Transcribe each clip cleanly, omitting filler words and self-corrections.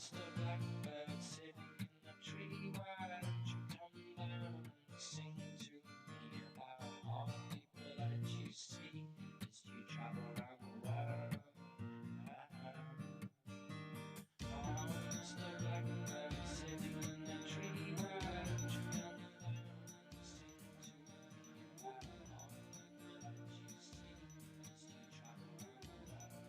Mr. Blackbird sitting in the tree, why don't you come down and sing to me about all the people that you see as you travel around the world? Oh, Mr. Blackbird sitting in the tree, why don't you come down and sing to me about all the people that you see as you travel around the world?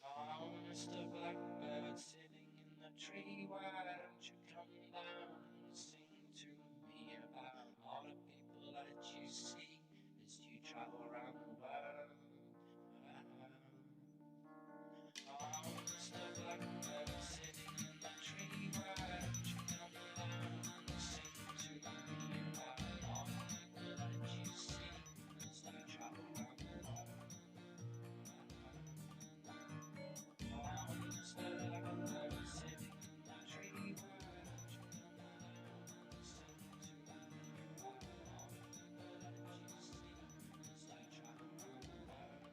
Oh, Mr. Blackbird sitting in the tree, why don't you come down and sing to me about all the people that you see as you travel around the world? Oh, Mr. Blackbird sitting in the tree, why don't you come down and sing to me about all the people that you see as you travel around the world? Oh, Mr. Blackbird sitting in the tree, why don't you come down and sing to me about all the people that you see as you travel around the world?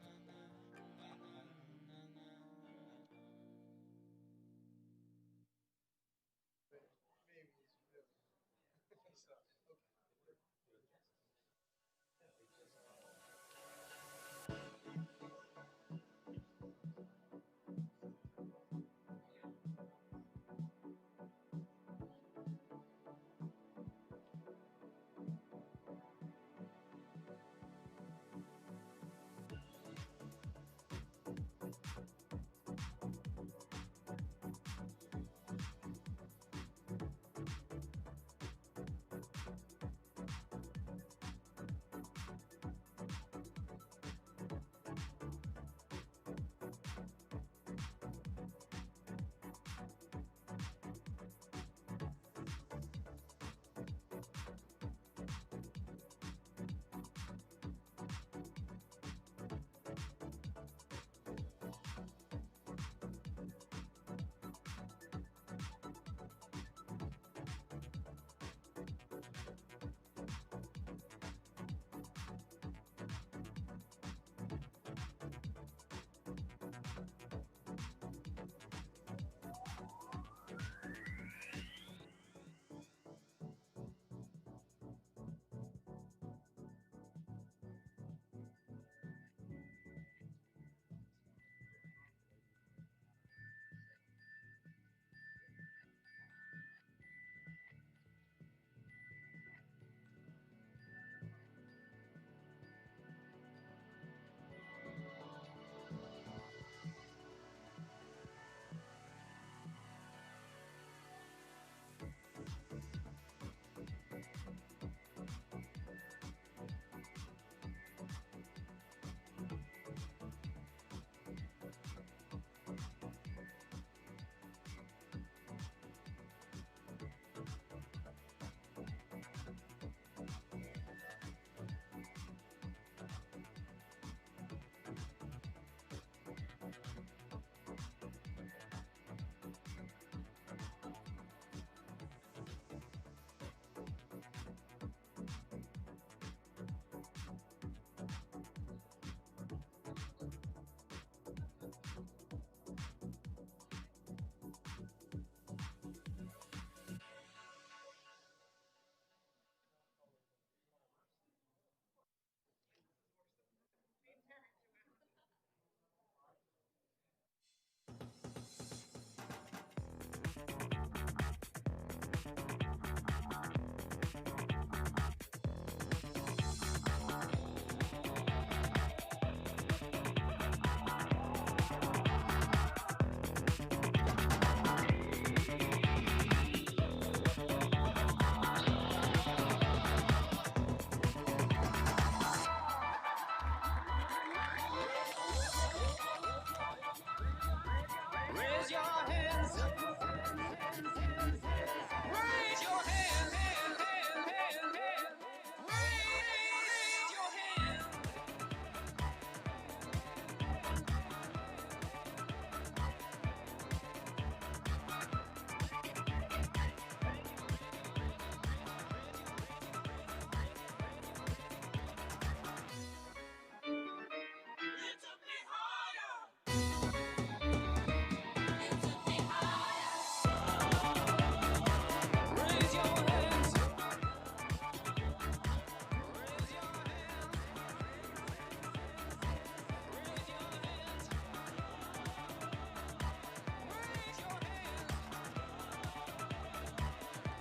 Raise your hands. Raise your hands. Raise your hands. You took me higher. You took me higher. Raise your hands. Raise your hands. Raise your hands. Raise your hands.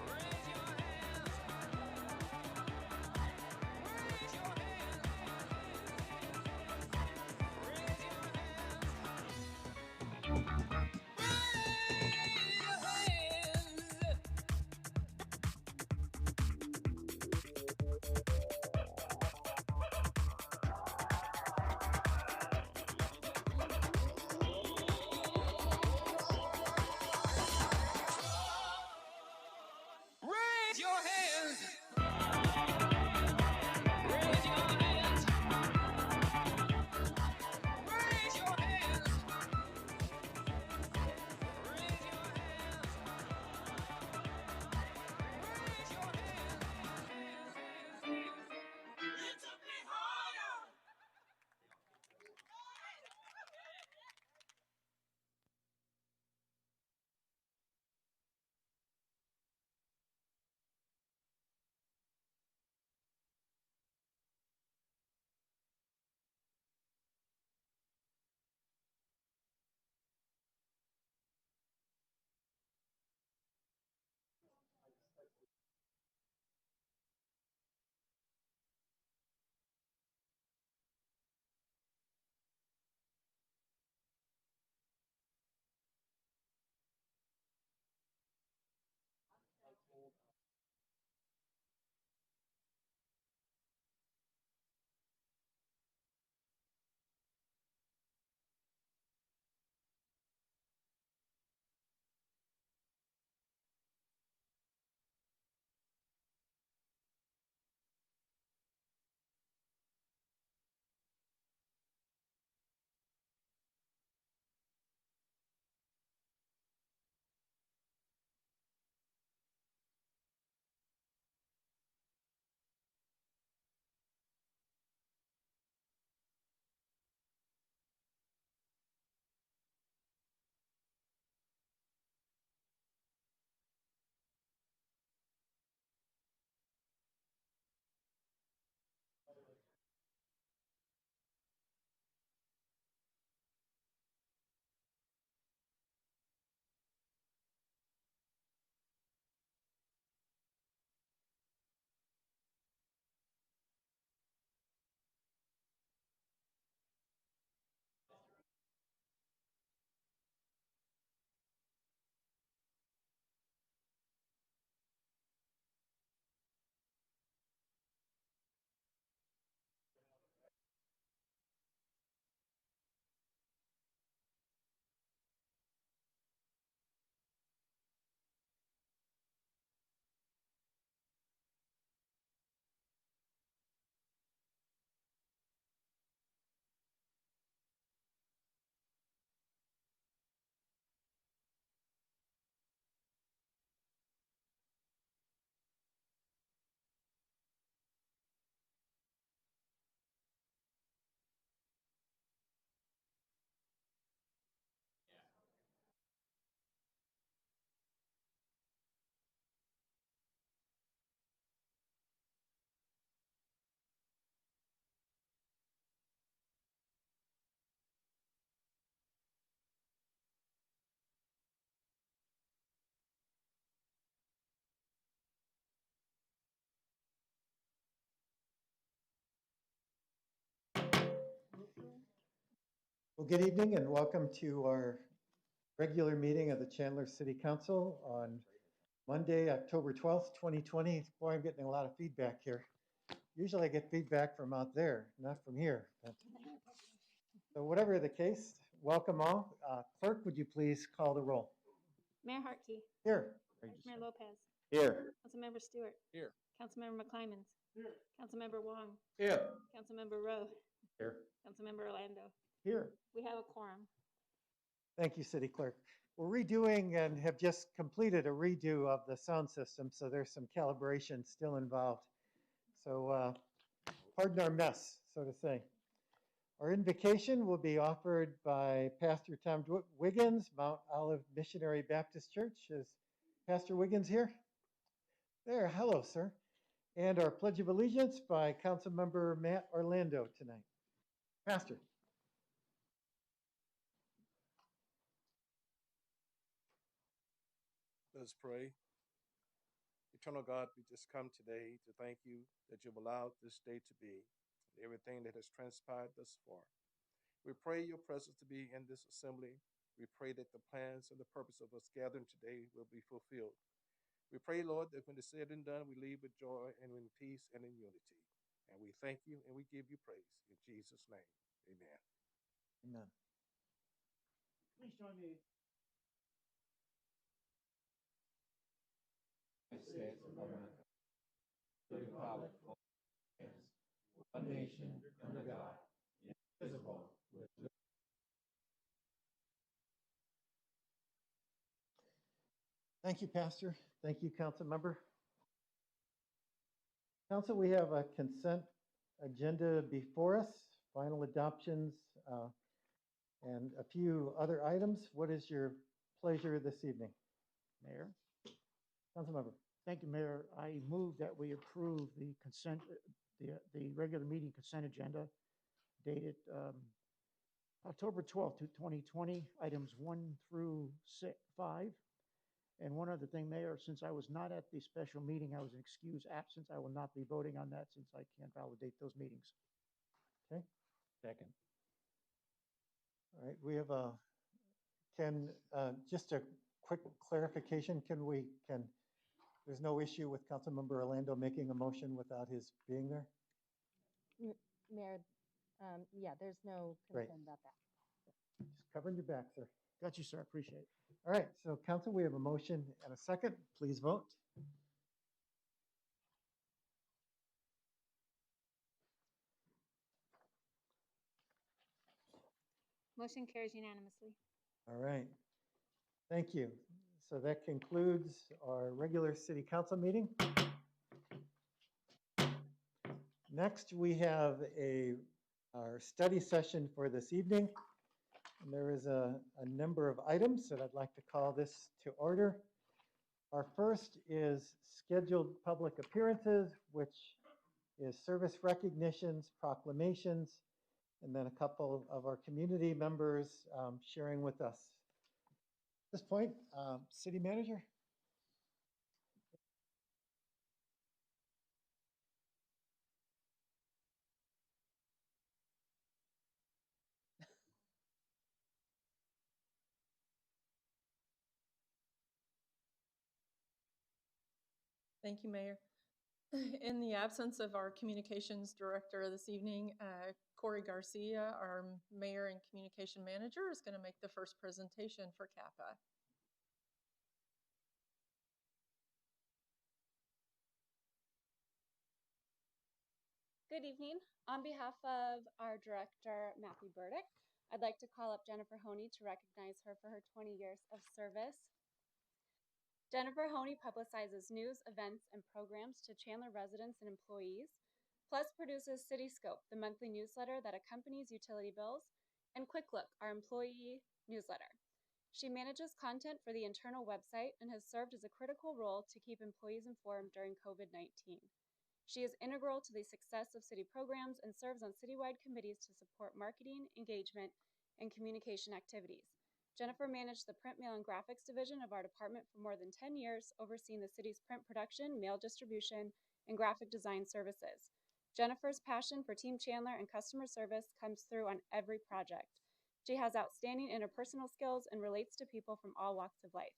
Raise your hands. Raise your hands. Raise your hands. Raise your hands. Raise your hands. Raise your hands. Raise your hands. Raise your hands. You took me higher. Well, good evening and welcome to our regular meeting of the Chandler City Council on Monday, October 12th, 2020. Boy, I'm getting a lot of feedback here. Usually I get feedback from out there, not from here. So whatever the case, welcome all. Clerk, would you please call the roll? Mayor Hartke. Here. Mayor Lopez. Here. Councilmember Stewart. Here. Councilmember McClymans. Here. Councilmember Wong. Here. Councilmember Rowe. Here. Councilmember Orlando. Here. We have a quorum. Thank you, City Clerk. We're redoing and have just completed a redo of the sound system, so there's some calibration still involved. So pardon our mess, so to say. Our invocation will be offered by Pastor Tom Wiggins, Mount Olive Missionary Baptist Church. Is Pastor Wiggins here? There, hello, sir. And our Pledge of Allegiance by Councilmember Matt Orlando tonight. Pastor. Let's pray. Eternal God, we just come today to thank you that you've allowed this day to be, and everything that has transpired thus far. We pray your presence to be in this assembly. We pray that the plans and the purpose of us gathering today will be fulfilled. We pray, Lord, that when it's said and done, we leave with joy and in peace and in unity. And we thank you and we give you praise. In Jesus' name, amen. Amen. Please join me. States of America, to the republic for one nation under God, indivisible, with liberty. Thank you, Pastor. Thank you, Council Member. Council, we have a consent agenda before us, final adoptions, and a few other items. What is your pleasure this evening? Mayor. Council Member. Thank you, Mayor. I move that we approve the consent, the regular meeting consent agenda dated October 12th, 2020, items 1 through 5. And one other thing, Mayor, since I was not at the special meeting, I was an excused absence. I will not be voting on that since I can't validate those meetings. Okay. Second. All right, we have a, just a quick clarification, there's no issue with Councilmember Orlando making a motion without his being there? Mayor, yeah, there's no Great. concern about that. Just covering your back, sir. Got you, sir. Appreciate it. All right, so Council, we have a motion and a second. Please vote. Motion carries unanimously. All right, thank you. So that concludes our regular City Council meeting. Next, we have our study session for this evening. And there is a number of items that I'd like to call this to order. Our first is scheduled public appearances, which is service recognitions, proclamations, and then a couple of our community members sharing with us. At this point, City Manager. Thank you, Mayor. In the absence of our communications director this evening, Corey Garcia, our mayor and communication manager, is going to make the first presentation for CAPA. Good evening. On behalf of our director, Matthew Burdick, I'd like to call up Jennifer Honey to recognize her for her 20 years of service. Jennifer Honey publicizes news, events, and programs to Chandler residents and employees, plus produces Cityscope, the monthly newsletter that accompanies utility bills, and Quick Look, our employee newsletter. She manages content for the internal website and has served as a critical role to keep employees informed during COVID-19. She is integral to the success of city programs and serves on citywide committees to support marketing, engagement, and communication activities. Jennifer managed the print, mail, and graphics division of our department for more than 10 years, overseeing the city's print production, mail distribution, and graphic design services. Jennifer's passion for Team Chandler and customer service comes through on every project. She has outstanding interpersonal skills and relates to people from all walks of life.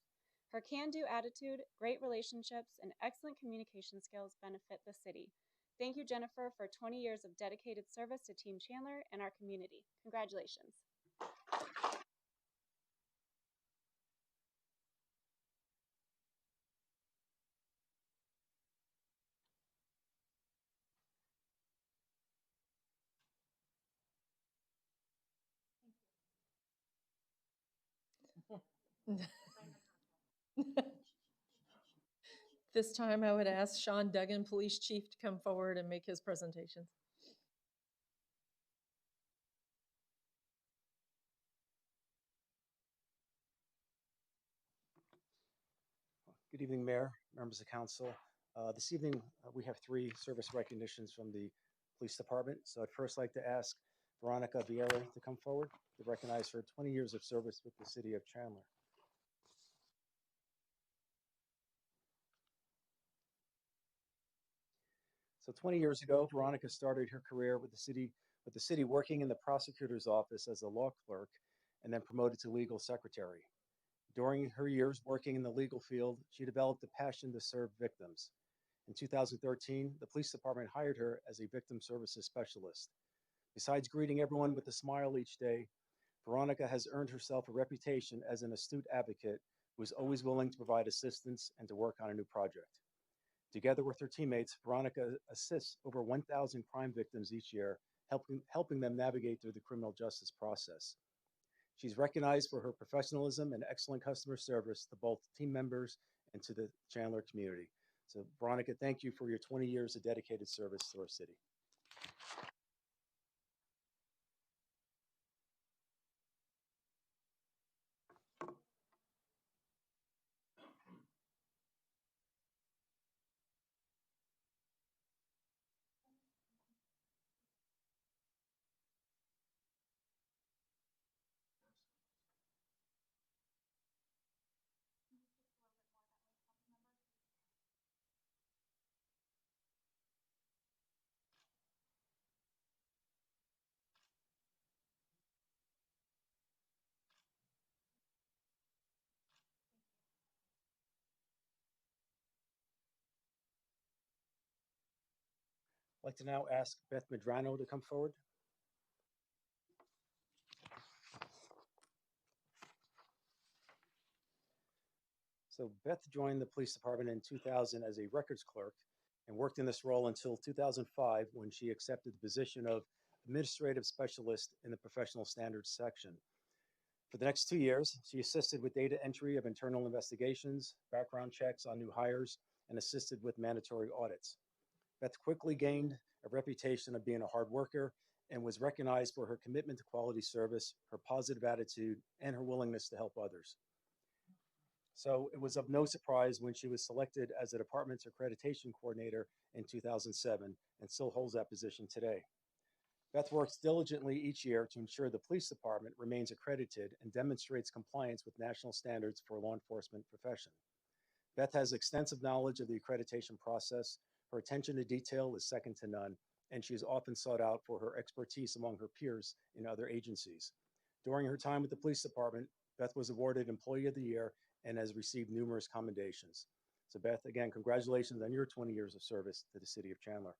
Her can-do attitude, great relationships, and excellent communication skills benefit the city. Thank you, Jennifer, for 20 years of dedicated service to Team Chandler and our community. Congratulations. This time I would ask Sean Duggan, Police Chief, to come forward and make his presentation. Good evening, Mayor, members of council. This evening, we have 3 service recognitions from the police department. So I'd first like to ask Veronica Vieira to come forward to recognize her 20 years of service with the city of Chandler. So 20 years ago, Veronica started her career with the city working in the prosecutor's office as a law clerk and then promoted to legal secretary. During her years working in the legal field, she developed a passion to serve victims. In 2013, the police department hired her as a victim services specialist. Besides greeting everyone with a smile each day, Veronica has earned herself a reputation as an astute advocate who is always willing to provide assistance and to work on a new project. Together with her teammates, Veronica assists over 1,000 crime victims each year, helping them navigate through the criminal justice process. She's recognized for her professionalism and excellent customer service to both team members and to the Chandler community. So Veronica, thank you for your 20 years of dedicated service to our city. I'd like to now ask Beth Medrano to come forward. So Beth joined the police department in 2000 as a records clerk and worked in this role until 2005 when she accepted the position of administrative specialist in the professional standards section. For the next 2 years, she assisted with data entry of internal investigations, background checks on new hires, and assisted with mandatory audits. Beth quickly gained a reputation of being a hard worker and was recognized for her commitment to quality service, her positive attitude, and her willingness to help others. So it was of no surprise when she was selected as the department's accreditation coordinator in 2007 and still holds that position today. Beth works diligently each year to ensure the police department remains accredited and demonstrates compliance with national standards for law enforcement profession. Beth has extensive knowledge of the accreditation process. Her attention to detail is second to none, and she is often sought out for her expertise among her peers in other agencies. During her time with the police department, Beth was awarded Employee of the Year and has received numerous commendations. So Beth, again, congratulations on your 20 years of service to the city of Chandler.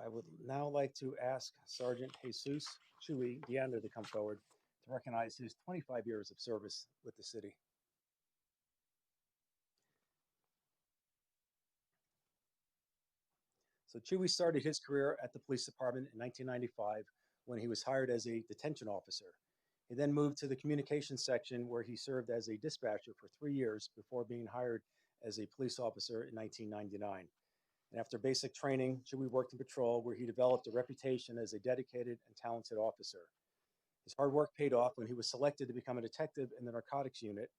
I would now like to ask Sergeant Jesus Chuy Deander to come forward to recognize his 25 years of service with the city. So Chuy started his career at the police department in 1995 when he was hired as a detention officer. He then moved to the communications section where he served as a dispatcher for 3 years before being hired as a police officer in 1999. And after basic training, Chuy worked in patrol where he developed a reputation as a dedicated and talented officer. His hard work paid off when he was selected to become a detective in the narcotics unit,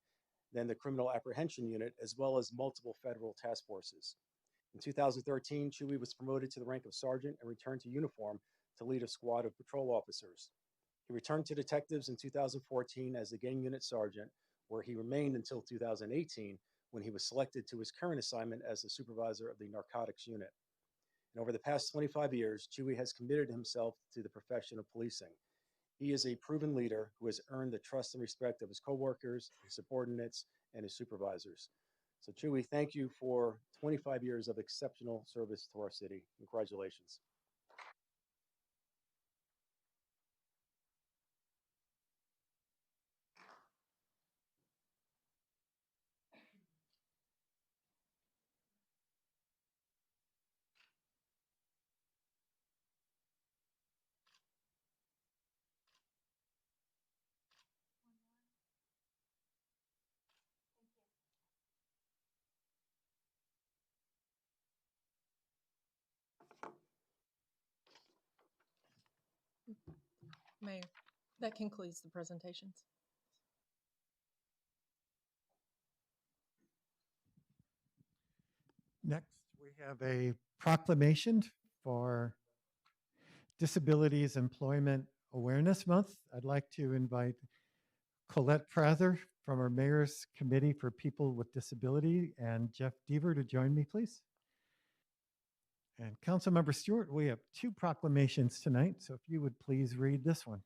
then the criminal apprehension unit, as well as multiple federal task forces. In 2013, Chuy was promoted to the rank of sergeant and returned to uniform to lead a squad of patrol officers. He returned to detectives in 2014 as the gang unit sergeant, where he remained until 2018 when he was selected to his current assignment as the supervisor of the narcotics unit. And over the past 25 years, Chuy has committed himself to the profession of policing. He is a proven leader who has earned the trust and respect of his coworkers, his subordinates, and his supervisors. So Chewy, thank you for 25 years of exceptional service to our city. Congratulations. Mayor, that concludes the presentations. Next, we have a proclamation for Disabilities Employment Awareness Month. I'd like to invite Colette Prather from our Mayor's Committee for People with Disability and Jeff Deaver to join me, please. And Councilmember Stewart, we have two proclamations tonight, so if you would please read this one.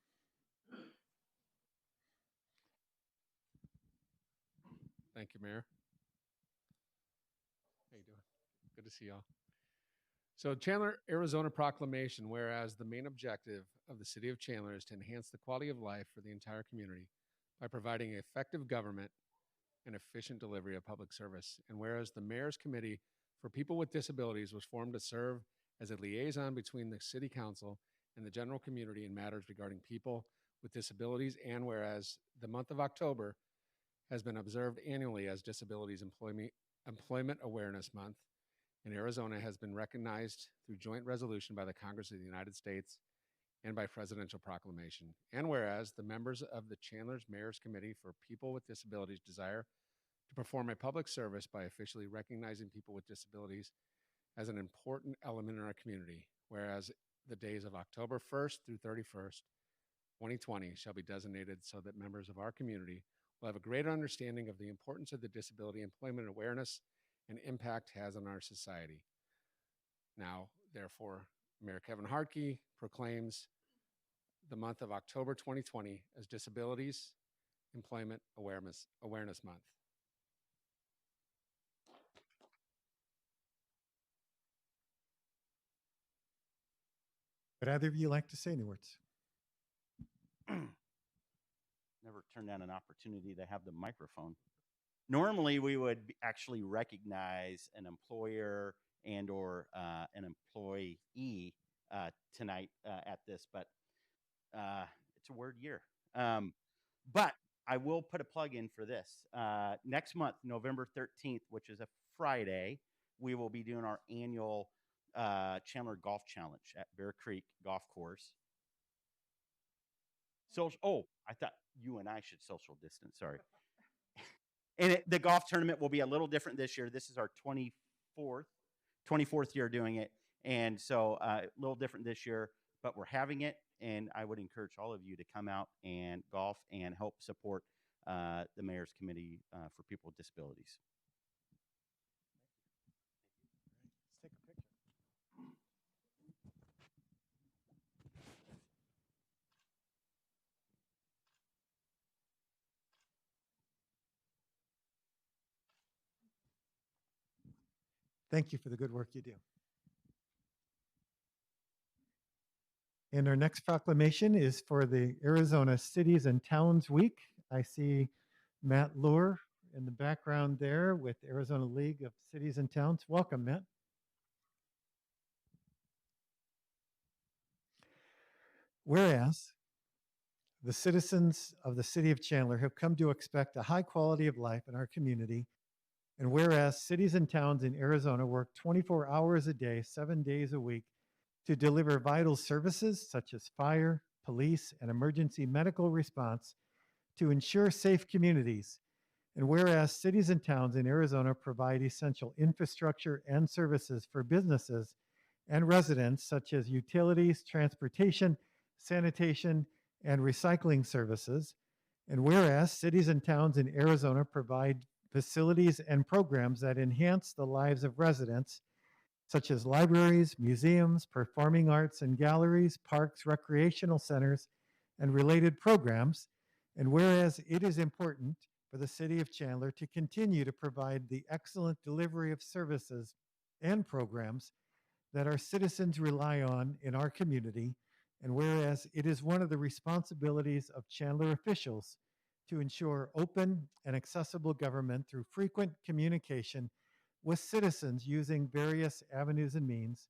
Thank you, Mayor. How you doing? Good to see y'all. So Chandler, Arizona proclamation, whereas the main objective of the city of Chandler is to enhance the quality of life for the entire community by providing effective government and efficient delivery of public service. And whereas the Mayor's Committee for People with Disabilities was formed to serve as a liaison between the city council and the general community in matters regarding people with disabilities. And whereas the month of October has been observed annually as Disabilities Employment Awareness Month, and Arizona has been recognized through joint resolution by the Congress of the United States and by presidential proclamation. And whereas the members of the Chandler's Mayor's Committee for People with Disabilities desire to perform a public service by officially recognizing people with disabilities as an important element in our community, whereas the days of October 1st through 31st, 2020 shall be designated so that members of our community will have a greater understanding of the importance of the disability employment awareness and impact has on our society. Now, therefore, Mayor Kevin Hartke proclaims the month of October 2020 as Disabilities Employment Awareness Month. Would either of you like to say any words? Never turned down an opportunity to have the microphone. Normally, we would actually recognize an employer and or an employee tonight at this, but it's a weird year. But I will put a plug in for this. Next month, November 13th, which is a Friday, we will be doing our annual Chandler Golf Challenge at Bear Creek Golf Course. I thought you and I should social distance. Sorry. And the golf tournament will be a little different this year. This is our 24th year doing it. And so a little different this year, but we're having it. And I would encourage all of you to come out and golf and help support the Mayor's Committee for People with Disabilities. Let's take a picture. Thank you for the good work you do. And our next proclamation is for the Arizona Cities and Towns Week. I see Matt Lohr in the background there with Arizona League of Cities and Towns. Welcome, Matt. Whereas the citizens of the city of Chandler have come to expect a high quality of life in our community, and whereas cities and towns in Arizona work 24 hours a day, 7 days a week to deliver vital services such as fire, police, and emergency medical response to ensure safe communities. And whereas cities and towns in Arizona provide essential infrastructure and services for businesses and residents such as utilities, transportation, sanitation, and recycling services. And whereas cities and towns in Arizona provide facilities and programs that enhance the lives of residents, such as libraries, museums, performing arts and galleries, parks, recreational centers, and related programs. And whereas it is important for the city of Chandler to continue to provide the excellent delivery of services and programs that our citizens rely on in our community, and whereas it is one of the responsibilities of Chandler officials to ensure open and accessible government through frequent communication with citizens using various avenues and means.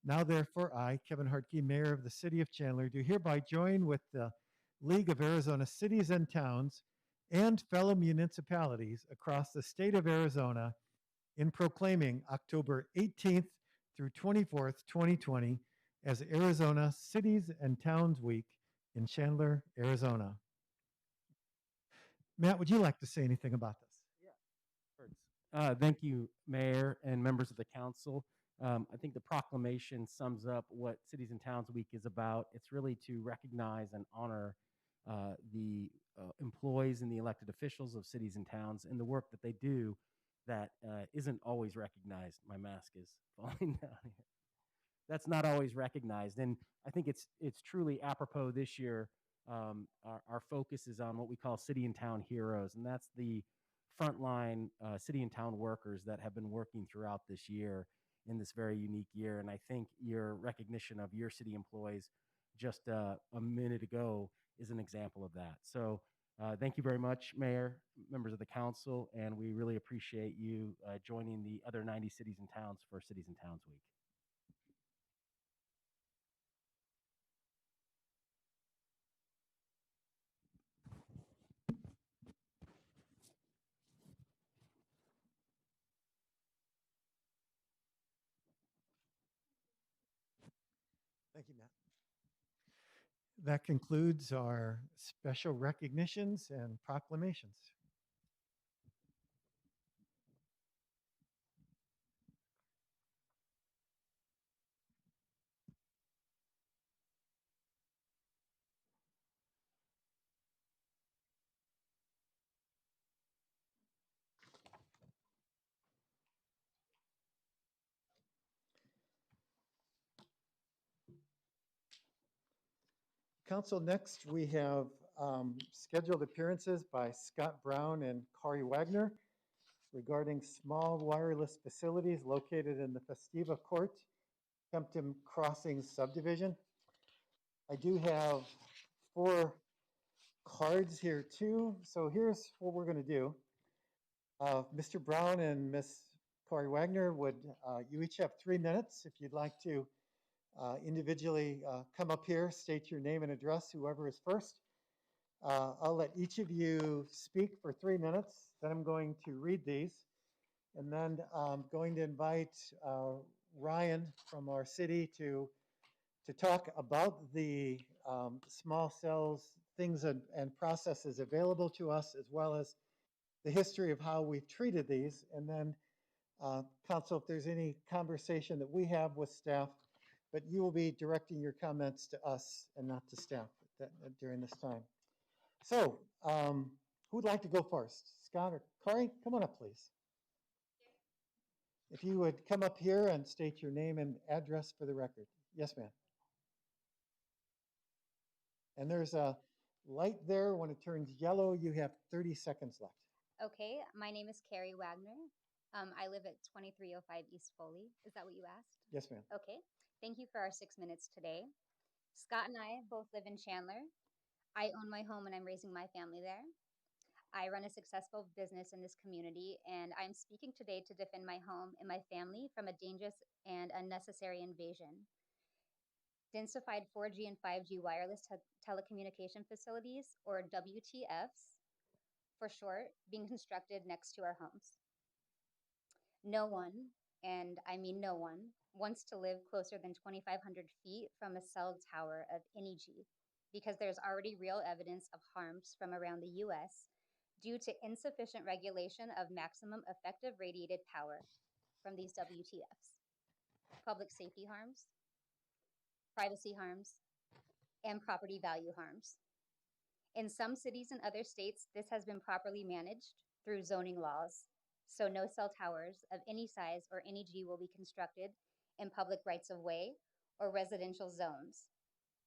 Now, therefore, I, Kevin Hartke, Mayor of the City of Chandler, do hereby join with the League of Arizona Cities and Towns and fellow municipalities across the state of Arizona in proclaiming October 18th through 24th, 2020 as Arizona Cities and Towns Week in Chandler, Arizona. Matt, would you like to say anything about this? Thank you, Mayor and members of the council. I think the proclamation sums up what Cities and Towns Week is about. It's really to recognize and honor the employees and the elected officials of cities and towns and the work that they do that isn't always recognized. My mask is falling down here. That's not always recognized, and I think it's truly apropos this year. Our focus is on what we call city and town heroes, and that's the frontline city and town workers that have been working throughout this year in this very unique year. And I think your recognition of your city employees just a minute ago is an example of that. So thank you very much, Mayor, members of the council, and we really appreciate you joining the other 90 cities and towns for Cities and Towns Week. Thank you, Matt. That concludes our special recognitions and proclamations. Council, next we have scheduled appearances by Scott Brown and Kari Wagner regarding small wireless facilities located in the Festiva Court, Kempton Crossing subdivision. I do have 4 cards here too. So here's what we're going to do. Mr. Brown and Miss Kari Wagner, would you each have 3 minutes if you'd like to individually come up here, state your name and address, whoever is first. I'll let each of you speak for 3 minutes. Then I'm going to read these. And then I'm going to invite Ryan from our city to talk about the small cells, things and processes available to us, as well as the history of how we've treated these. And then council, if there's any conversation that we have with staff, but you will be directing your comments to us and not to staff during this time. So who'd like to go first? Scott or Kari? Come on up, please. If you would come up here and state your name and address for the record. Yes, ma'am. And there's a light there. When it turns yellow, you have 30 seconds left. Okay, my name is Kari Wagner. I live at 2305 East Foley. Is that what you asked? Yes, ma'am. Okay, thank you for our 6 minutes today. Scott and I both live in Chandler. I own my home and I'm raising my family there. I run a successful business in this community, and I'm speaking today to defend my home and my family from a dangerous and unnecessary invasion. Densified 4G and 5G wireless telecommunication facilities, or WTFs for short, being constructed next to our homes. No one, and I mean no one, wants to live closer than 2,500 feet from a cell tower of any G, because there's already real evidence of harms from around the US due to insufficient regulation of maximum effective radiated power from these WTFs. Public safety harms, privacy harms, and property value harms. In some cities and other states, this has been properly managed through zoning laws, so no cell towers of any size or any G will be constructed in public rights of way or residential zones.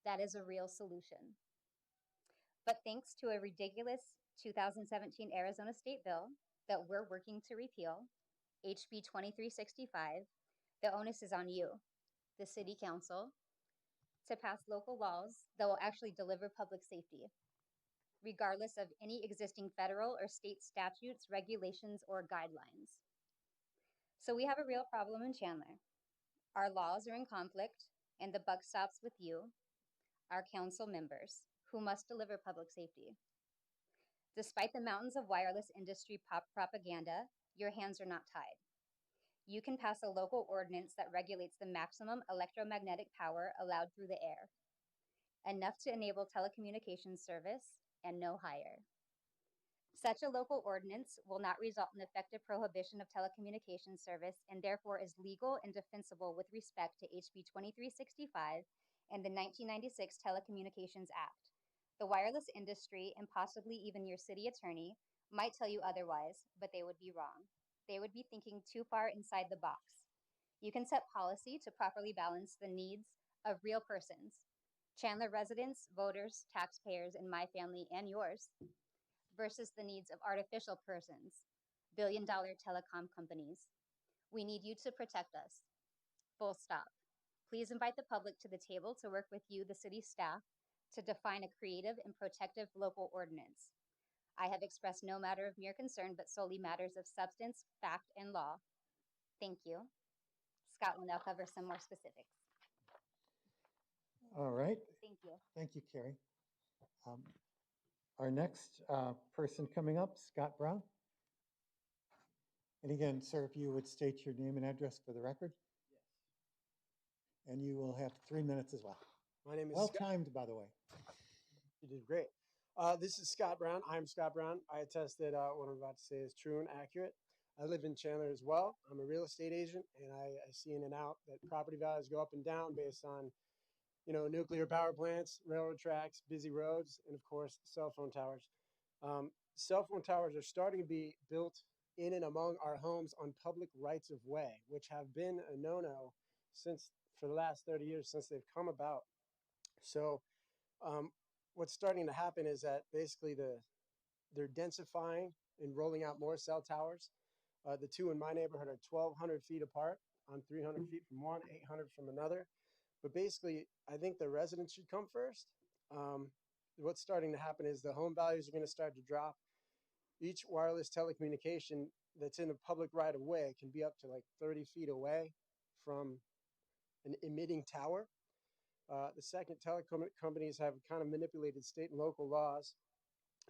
That is a real solution. But thanks to a ridiculous 2017 Arizona state bill that we're working to repeal, HB 2365, the onus is on you, the City Council, to pass local laws that will actually deliver public safety, regardless of any existing federal or state statutes, regulations, or guidelines. So we have a real problem in Chandler. Our laws are in conflict, and the buck stops with you, our council members, who must deliver public safety. Despite the mountains of wireless industry propaganda, your hands are not tied. You can pass a local ordinance that regulates the maximum electromagnetic power allowed through the air, enough to enable telecommunications service and no higher. Such a local ordinance will not result in effective prohibition of telecommunications service and therefore is legal and defensible with respect to HB 2365 and the 1996 Telecommunications Act. The wireless industry and possibly even your city attorney might tell you otherwise, but they would be wrong. They would be thinking too far inside the box. You can set policy to properly balance the needs of real persons, Chandler residents, voters, taxpayers, and my family and yours, versus the needs of artificial persons, billion-dollar telecom companies. We need you to protect us. Full stop. Please invite the public to the table to work with you, the city staff, to define a creative and protective local ordinance. I have expressed no matter of mere concern, but solely matters of substance, fact, and law. Thank you. Scott will now cover some more specifics. All right. Thank you. Thank you, Carrie. Our next person coming up, Scott Brown. And again, sir, if you would state your name and address for the record. Yes. And you will have 3 minutes as well. My name is well Scott. timed, by the way. You did great. This is Scott Brown. I'm Scott Brown. I attest that what I'm about to say is true and accurate. I live in Chandler as well. I'm a real estate agent, and I see in and out that property values go up and down based on, nuclear power plants, railroad tracks, busy roads, and of course, cell phone towers. Cell phone towers are starting to be built in and among our homes on public rights of way, which have been a no-no for the last 30 years since they've come about. So what's starting to happen is that basically they're densifying and rolling out more cell towers. The two in my neighborhood are 1,200 feet apart. I'm 300 feet from one, 800 from another. But basically, I think the residents should come first. What's starting to happen is the home values are going to start to drop. Each wireless telecommunication that's in a public right of way can be up to like 30 feet away from an emitting tower. The second, telecom companies have kind of manipulated state and local laws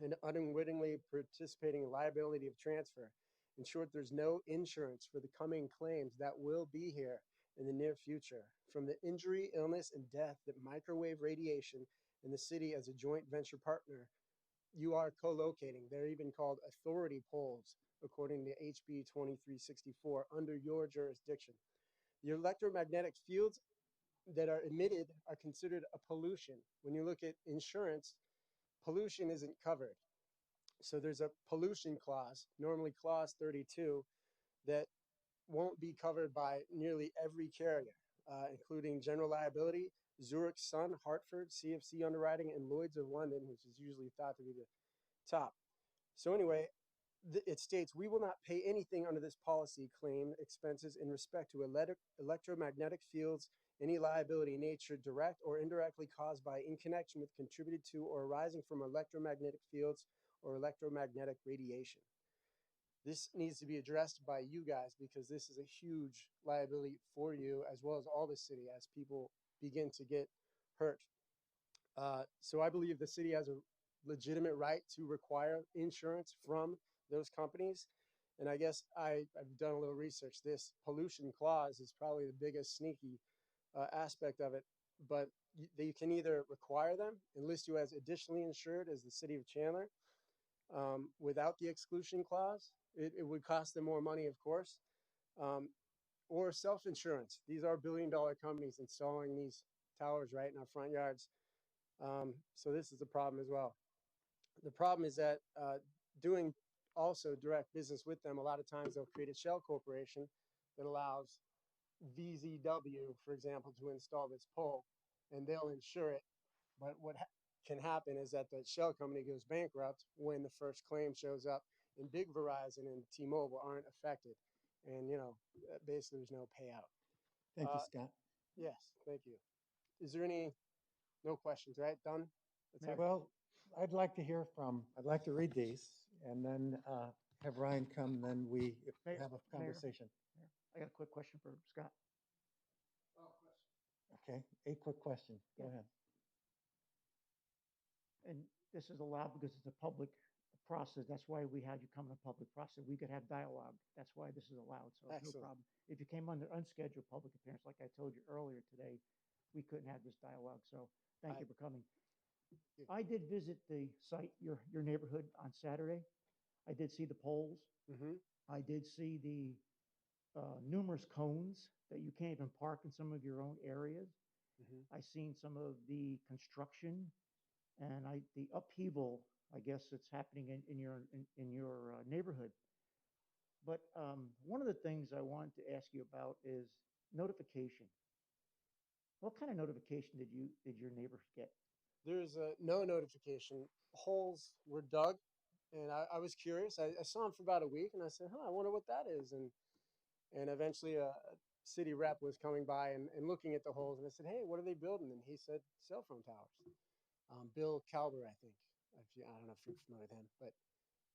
and unwittingly participating in liability of transfer. In short, there's no insurance for the coming claims that will be here in the near future. From the injury, illness, and death that microwave radiation in the city as a joint venture partner, you are co-locating. They're even called authority poles, according to HB 2364, under your jurisdiction. The electromagnetic fields that are emitted are considered a pollution. When you look at insurance, pollution isn't covered. So there's a pollution clause, normally clause 32, that won't be covered by nearly every carrier, including general liability, Zurich, Sun, Hartford, CFC Underwriting, and Lloyd's of London, which is usually thought to be the top. So anyway, it states, we will not pay anything under this policy claim expenses in respect to electromagnetic fields, any liability in nature direct or indirectly caused by, in connection with, contributed to, or arising from electromagnetic fields or electromagnetic radiation. This needs to be addressed by you guys because this is a huge liability for you as well as all the city as people begin to get hurt. So I believe the city has a legitimate right to require insurance from those companies. And I guess I've done a little research. This pollution clause is probably the biggest sneaky aspect of it, but you can either require them and list you as additionally insured as the city of Chandler without the exclusion clause. It would cost them more money, of course, or self-insurance. These are billion-dollar companies installing these towers right in our front yards. So this is a problem as well. The problem is that doing also direct business with them, a lot of times they'll create a shell corporation that allows VZW, for example, to install this pole, and they'll insure it. But can happen is that the shell company goes bankrupt when the first claim shows up, and big Verizon and T-Mobile aren't affected. And, basically there's no payout. Thank you, Scott. Yes, thank you. Is there no questions, right? Done? Well, I'd like to read these and then have Ryan come, then we Mayor- have a Mayor? conversation. I got a quick question for Scott. Okay, a quick question. Go ahead. And this is allowed because it's a public process. That's why we had you come in a public process. We could have dialogue. That's why this is allowed. So no Excellent. problem. If you came under unscheduled public appearance, like I told you earlier today, we couldn't have this dialogue. So thank you for coming. I did visit the site, your neighborhood on Saturday. I did see the poles. I did see the numerous cones that you can't even park in some of your own areas. I seen some of the construction and the upheaval, I guess, that's happening in your neighborhood. But one of the things I wanted to ask you about is notification. What kind of notification did your neighbors get? There's no notification. Holes were dug, and I was curious. I saw them for about a week, and I said, I wonder what that is. And eventually a city rep was coming by and looking at the holes, and I said, hey, what are they building? And he said, cell phone towers. Bill Calber, I think. I don't know if you're familiar with him, but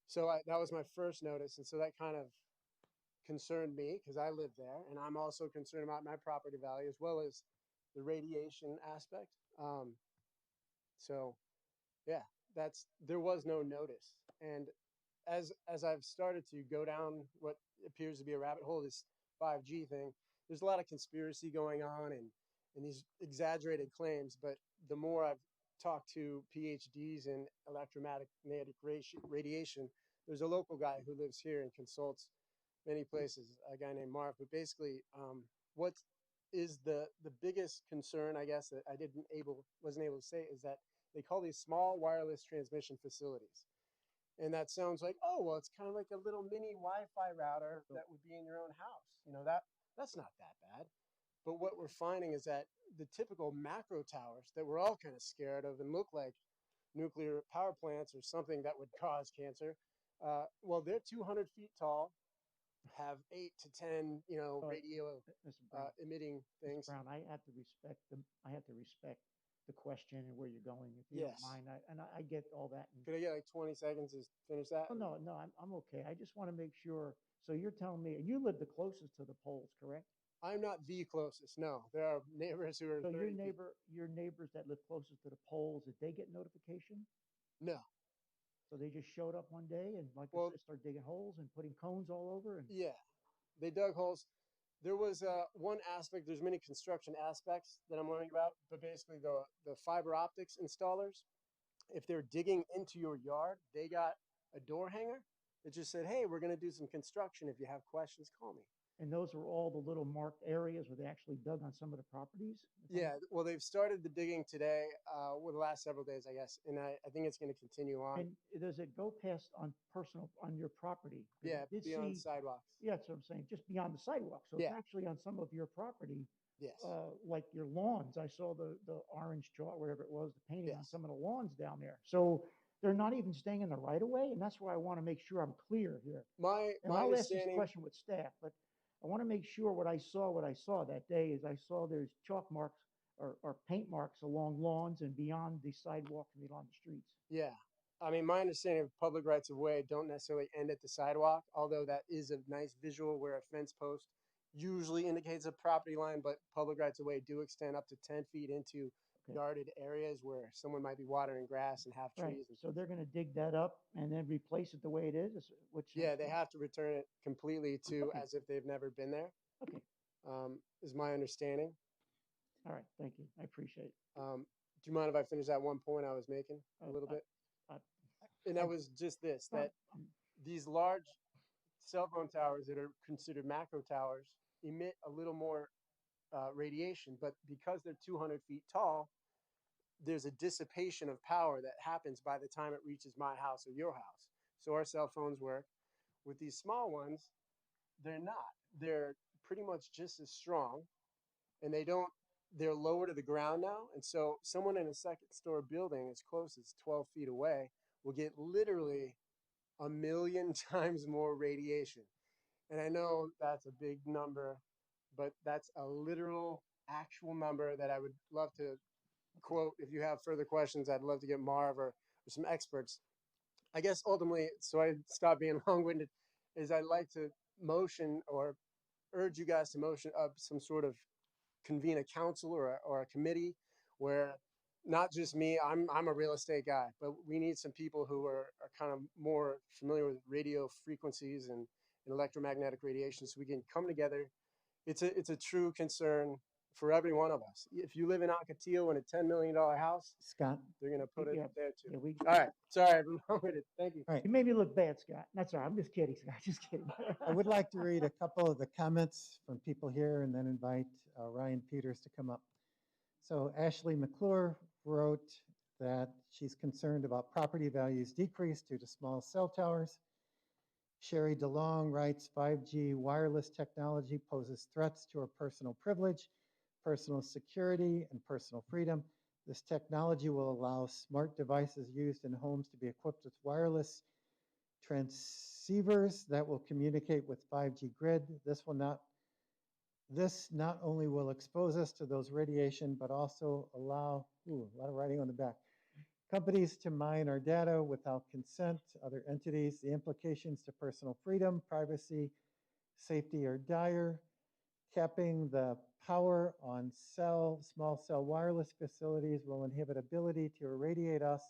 so that was my first notice, and so that kind of concerned me because I live there, and I'm also concerned about my property value as well as the radiation aspect. So, yeah, there was no notice, and as I've started to go down what appears to be a rabbit hole, this 5G thing, there's a lot of conspiracy going on and these exaggerated claims. But the more I've talked to PhDs in electromagnetic radiation, there's a local guy who lives here and consults many places, a guy named Mark. But basically, what is the biggest concern, I guess, that I wasn't able to say is that they call these small wireless transmission facilities. And that sounds like, oh, well, it's kind of like a little mini Wi-Fi router that would be in your own house. That's not that bad. But what we're finding is that the typical macro towers that we're all kind of scared of and look like nuclear power plants or something that would cause cancer, well, they're 200 feet tall, have 8 to 10, radio emitting things. Mr. Brown, I have to respect the question and where you're going. If you don't mind, I get all that. Could I get like 20 seconds to finish that? Oh, no, I'm okay. I just want to make sure. So you're telling me, and you live the closest to the poles, correct? I'm not the closest. No, there are neighbors who are. So your neighbors that live closest to the poles, did they get notification? No. So they just showed up one day and, like I said, started digging holes and putting cones all over. And yeah, they dug holes. There was one aspect. There's many construction aspects that I'm learning about, but basically the fiber optics installers, if they're digging into your yard, they got a door hanger that just said, "Hey, we're going to do some construction. If you have questions, call me." And those were all the little marked areas where they actually dug on some of the properties? Yeah, well, they've started the digging today, with the last several days, I guess, and I think it's going to continue on. And does it go past on your property? Yeah, beyond sidewalks. Yeah, that's what I'm saying, just beyond the sidewalk. So it's actually on some of your property. Yes. Like your lawns. I saw the orange chalk, whatever it was, the painting on some of the lawns down there. So they're not even staying in the right of way, and that's why I want to make sure I'm clear here. I'll ask this question with staff, but I want to make sure what I saw that day is I saw there's chalk marks or paint marks along lawns and beyond the sidewalk and beyond the streets. Yeah. I mean, my understanding of public rights of way don't necessarily end at the sidewalk, although that is a nice visual where a fence post usually indicates a property line, but public rights of way do extend up to 10 feet into guarded areas where someone might be watering grass and have trees. So they're going to dig that up and then replace it the way it is? They have to return it completely to as if they've never been there. Okay. Is my understanding. All right. Thank you. I appreciate it. Do you mind if I finish that one point I was making a little bit? And that was just this, that these large cell phone towers that are considered macro towers emit a little more radiation, but because they're 200 feet tall, there's a dissipation of power that happens by the time it reaches my house or your house. So our cell phones work. With these small ones, they're not. They're pretty much just as strong, and they don't they're lower to the ground now. And so someone in a second story building as close as 12 feet away will get literally a million times more radiation. And I know that's a big number, but that's a literal actual number that I would love to quote. If you have further questions, I'd love to get Marv or some experts. I guess ultimately, so I stop being long-winded, is I'd like to motion or urge you guys to motion up some sort of convene a council or a committee where not just me, I'm a real estate guy, but we need some people who are kind of more familiar with radio frequencies and electromagnetic radiation so we can come together. It's a true concern for every one of us. If you live in Ocotillo in a $10 million house, Scott? they're going to put it Yeah, there too. yeah, we, All right. Sorry, I've been long-winded. Thank you. All right. you made me look bad, Scott. That's all right. I'm just kidding, Scott. Just kidding. I would like to read a couple of the comments from people here and then invite Ryan Peters to come up. So Ashley McClure wrote that she's concerned about property values decrease due to small cell towers. Sherry DeLong writes 5G wireless technology poses threats to our personal privilege, personal security, and personal freedom. This technology will allow smart devices used in homes to be equipped with wireless transceivers that will communicate with 5G grid. This not only will expose us to those radiation, but also allow, a lot of writing on the back, companies to mine our data without consent, other entities. The implications to personal freedom, privacy, safety are dire. Capping the power on small cell wireless facilities will inhibit ability to irradiate us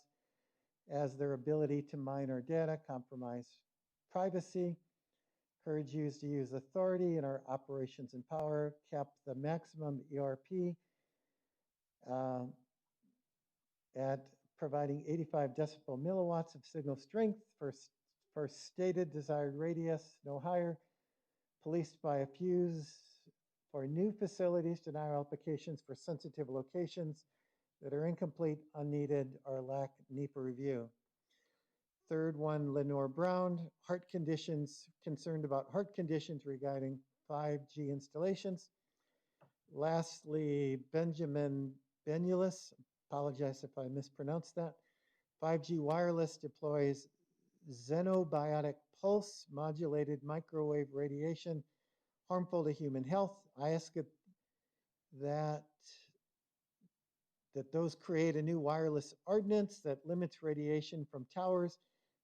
as their ability to mine our data, compromise privacy. Encourage use to use authority in our operations and power, cap the maximum ERP at providing 85 decibel milliwatts of signal strength for stated desired radius, no higher, policed by a fuse for new facilities, denial applications for sensitive locations that are incomplete, unneeded, or lack NEPA review. Third one, Lenore Brown, heart conditions, concerned about heart conditions regarding 5G installations. Lastly, Benjamin Benulis, apologize if I mispronounced that. 5G wireless deploys xenobiotic pulse modulated microwave radiation harmful to human health. I ask it that those create a new wireless ordinance that limits radiation from towers,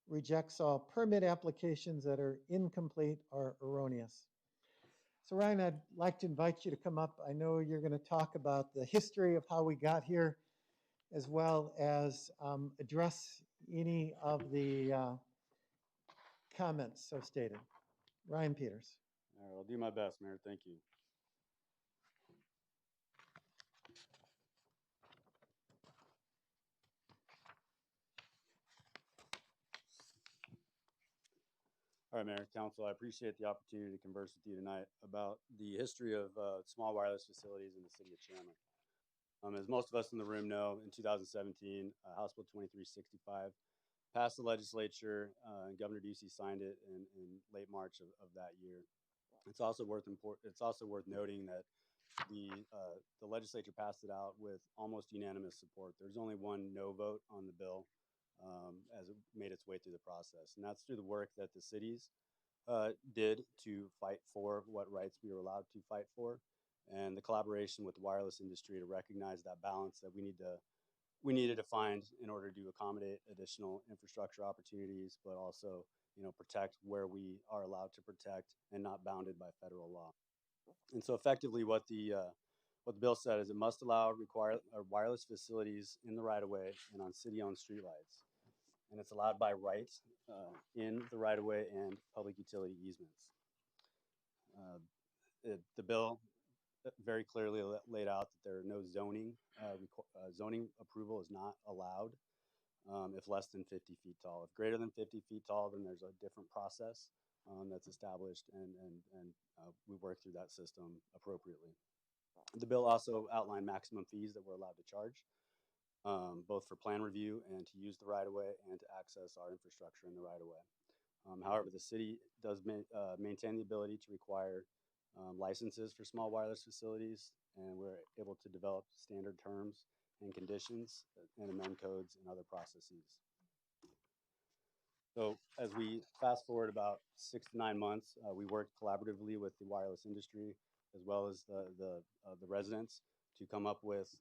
rejects all permit applications that are incomplete or erroneous. So Ryan, I'd like to invite you to come up. I know you're going to talk about the history of how we got here, as well as address any of the comments so stated. Ryan Peters. All right, I'll do my best, Mayor. Thank you. All right, Mayor, Council, I appreciate the opportunity to converse with you tonight about the history of small wireless facilities in the city of Chandler. As most of us in the room know, in 2017, House Bill 2365 passed the legislature, and Governor Ducey signed it in late March of that year. It's also worth noting that the legislature passed it out with almost unanimous support. There's only one no vote on the bill as it made its way through the process, and that's through the work that the cities did to fight for what rights we were allowed to fight for, and the collaboration with the wireless industry to recognize that balance that we needed to find in order to accommodate additional infrastructure opportunities, but also, protect where we are allowed to protect and not bounded by federal law. And so effectively what the bill said is it must allow wireless facilities in the right of way and on city-owned streetlights. And it's allowed by right in the right of way and public utility easements. The bill very clearly laid out that there are no zoning approval is not allowed if less than 50 feet tall. If greater than 50 feet tall, then there's a different process that's established, and we work through that system appropriately. The bill also outlined maximum fees that we're allowed to charge, both for plan review and to use the right-of-way and to access our infrastructure in the right-of-way. However, the city does maintain the ability to require licenses for small wireless facilities and we're able to develop standard terms and conditions and amend codes and other processes. So as we fast forward about 6 to 9 months, we worked collaboratively with the wireless industry as well as the residents to come up with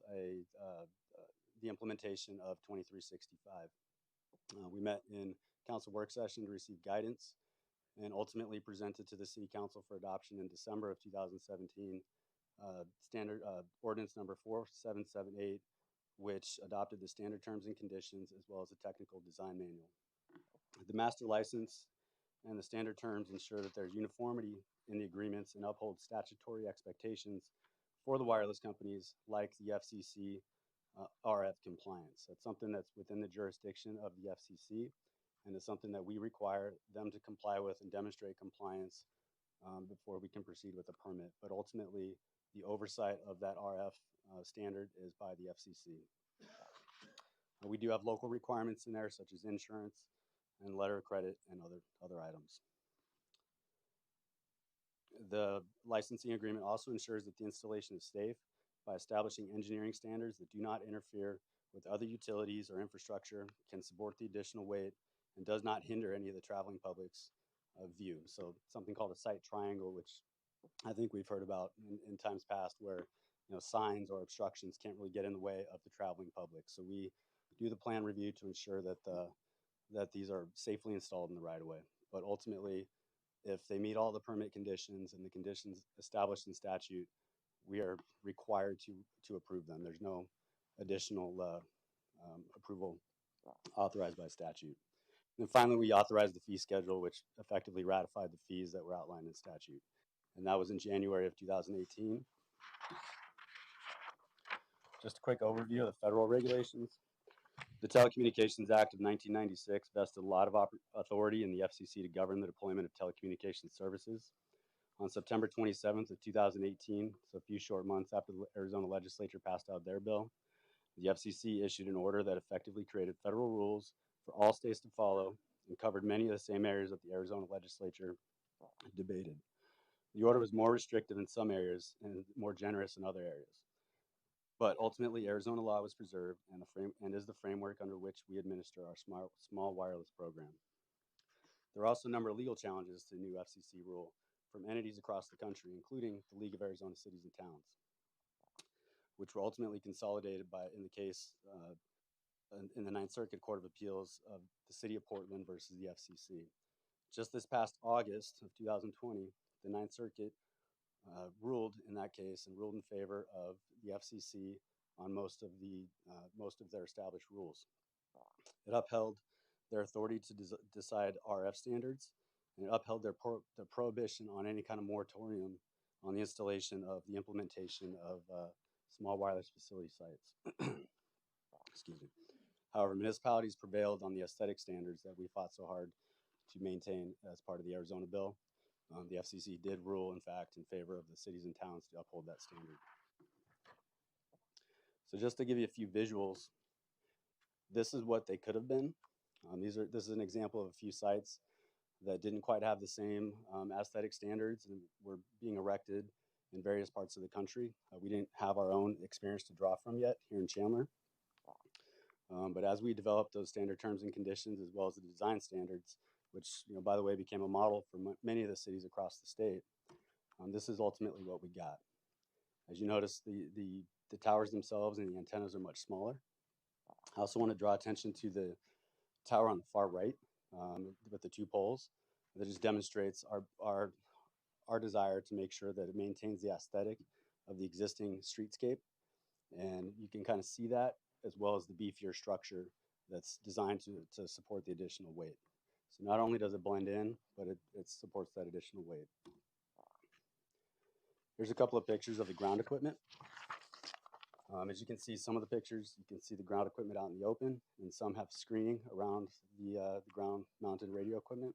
the implementation of 2365. We met in council work session to receive guidance and ultimately presented to the city council for adoption in December of 2017 standard ordinance number 4778, which adopted the standard terms and conditions as well as a technical design manual. The master license and the standard terms ensure that there's uniformity in the agreements and uphold statutory expectations for the wireless companies like the FCC RF compliance. That's something that's within the jurisdiction of the FCC, and it's something that we require them to comply with and demonstrate compliance before we can proceed with a permit. But ultimately, the oversight of that RF standard is by the FCC. We do have local requirements in there, such as insurance and letter of credit and other items. The licensing agreement also ensures that the installation is safe by establishing engineering standards that do not interfere with other utilities or infrastructure, can support the additional weight, and does not hinder any of the traveling public's view. So something called a site triangle, which I think we've heard about in times past, where signs or obstructions can't really get in the way of the traveling public. So we do the plan review to ensure that that these are safely installed in the right of way. But ultimately, if they meet all the permit conditions and the conditions established in statute, we are required to approve them. There's no additional approval authorized by statute. And finally, we authorized the fee schedule, which effectively ratified the fees that were outlined in statute. And that was in January of 2018. Just a quick overview of the federal regulations. The Telecommunications Act of 1996 vested a lot of authority in the FCC to govern the deployment of telecommunications services. On September 27th of 2018, so a few short months after the Arizona legislature passed out their bill, the FCC issued an order that effectively created federal rules for all states to follow and covered many of the same areas that the Arizona legislature debated. The order was more restrictive in some areas and more generous in other areas. But ultimately, Arizona law was preserved and is the framework under which we administer our small wireless program. There are also a number of legal challenges to the new FCC rule from entities across the country, including the League of Arizona Cities and Towns, which were ultimately consolidated in the case in the Ninth Circuit Court of Appeals of the City of Portland versus the FCC. Just this past August of 2020, the Ninth Circuit ruled in that case and ruled in favor of the FCC on most of their established rules. It upheld their authority to decide RF standards, and it upheld their prohibition on any kind of moratorium on the installation of the implementation of small wireless facility sites. Excuse me. However, municipalities prevailed on the aesthetic standards that we fought so hard to maintain as part of the Arizona bill. The FCC did rule, in fact, in favor of the cities and towns to uphold that standard. So just to give you a few visuals, this is what they could have been. This is an example of a few sites that didn't quite have the same aesthetic standards and were being erected in various parts of the country. We didn't have our own experience to draw from yet here in Chandler. But as we developed those standard terms and conditions, as well as the design standards, which, by the way, became a model for many of the cities across the state, this is ultimately what we got. As you notice, the towers themselves and the antennas are much smaller. I also want to draw attention to the tower on the far right with the two poles. That just demonstrates our desire to make sure that it maintains the aesthetic of the existing streetscape. And you can kind of see that, as well as the beefier structure that's designed to support the additional weight. So not only does it blend in, but it supports that additional weight. Here's a couple of pictures of the ground equipment. As you can see, some of the pictures, you can see the ground equipment out in the open, and some have screening around the ground-mounted radio equipment.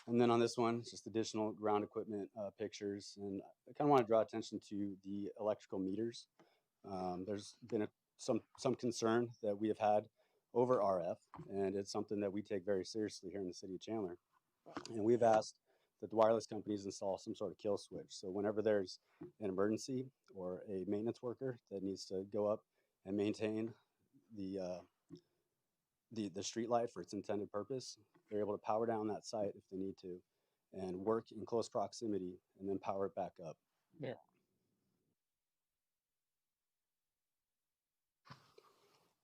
And then on this one, just additional ground equipment pictures. And I kind of want to draw attention to the electrical meters. There's been some concern that we have had over RF, and it's something that we take very seriously here in the city of Chandler. And we've asked that the wireless companies install some sort of kill switch. So whenever there's an emergency or a maintenance worker that needs to go up and maintain the street light for its intended purpose, they're able to power down that site if they need to and work in close proximity and then power it back up. There.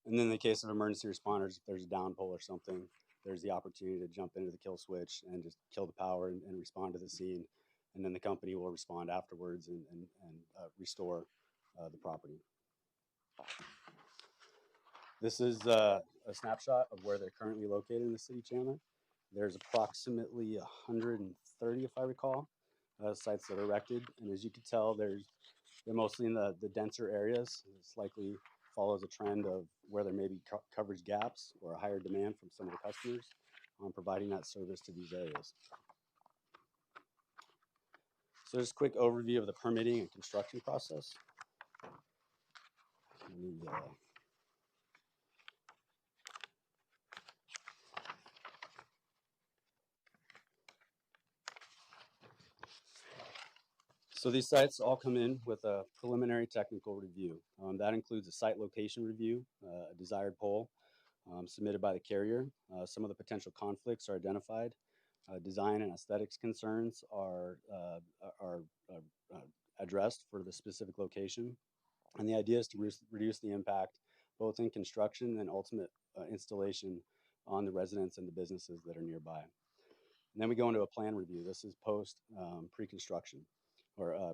And then in the case of emergency responders, if there's a down pole or something, there's the opportunity to jump into the kill switch and just kill the power and respond to the scene. And then the company will respond afterwards and restore the property. This is a snapshot of where they're currently located in the city of Chandler. There's approximately 130, if I recall, sites that are erected. And as you can tell, they're mostly in the denser areas. This likely follows a trend of where there may be coverage gaps or a higher demand from some of the customers on providing that service to these areas. So just a quick overview of the permitting and construction process. So these sites all come in with a preliminary technical review. That includes a site location review, a desired pole submitted by the carrier. Some of the potential conflicts are identified. Design and aesthetics concerns are addressed for the specific location. And the idea is to reduce the impact both in construction and ultimate installation on the residents and the businesses that are nearby. And then we go into a plan review. This is post pre-construction or a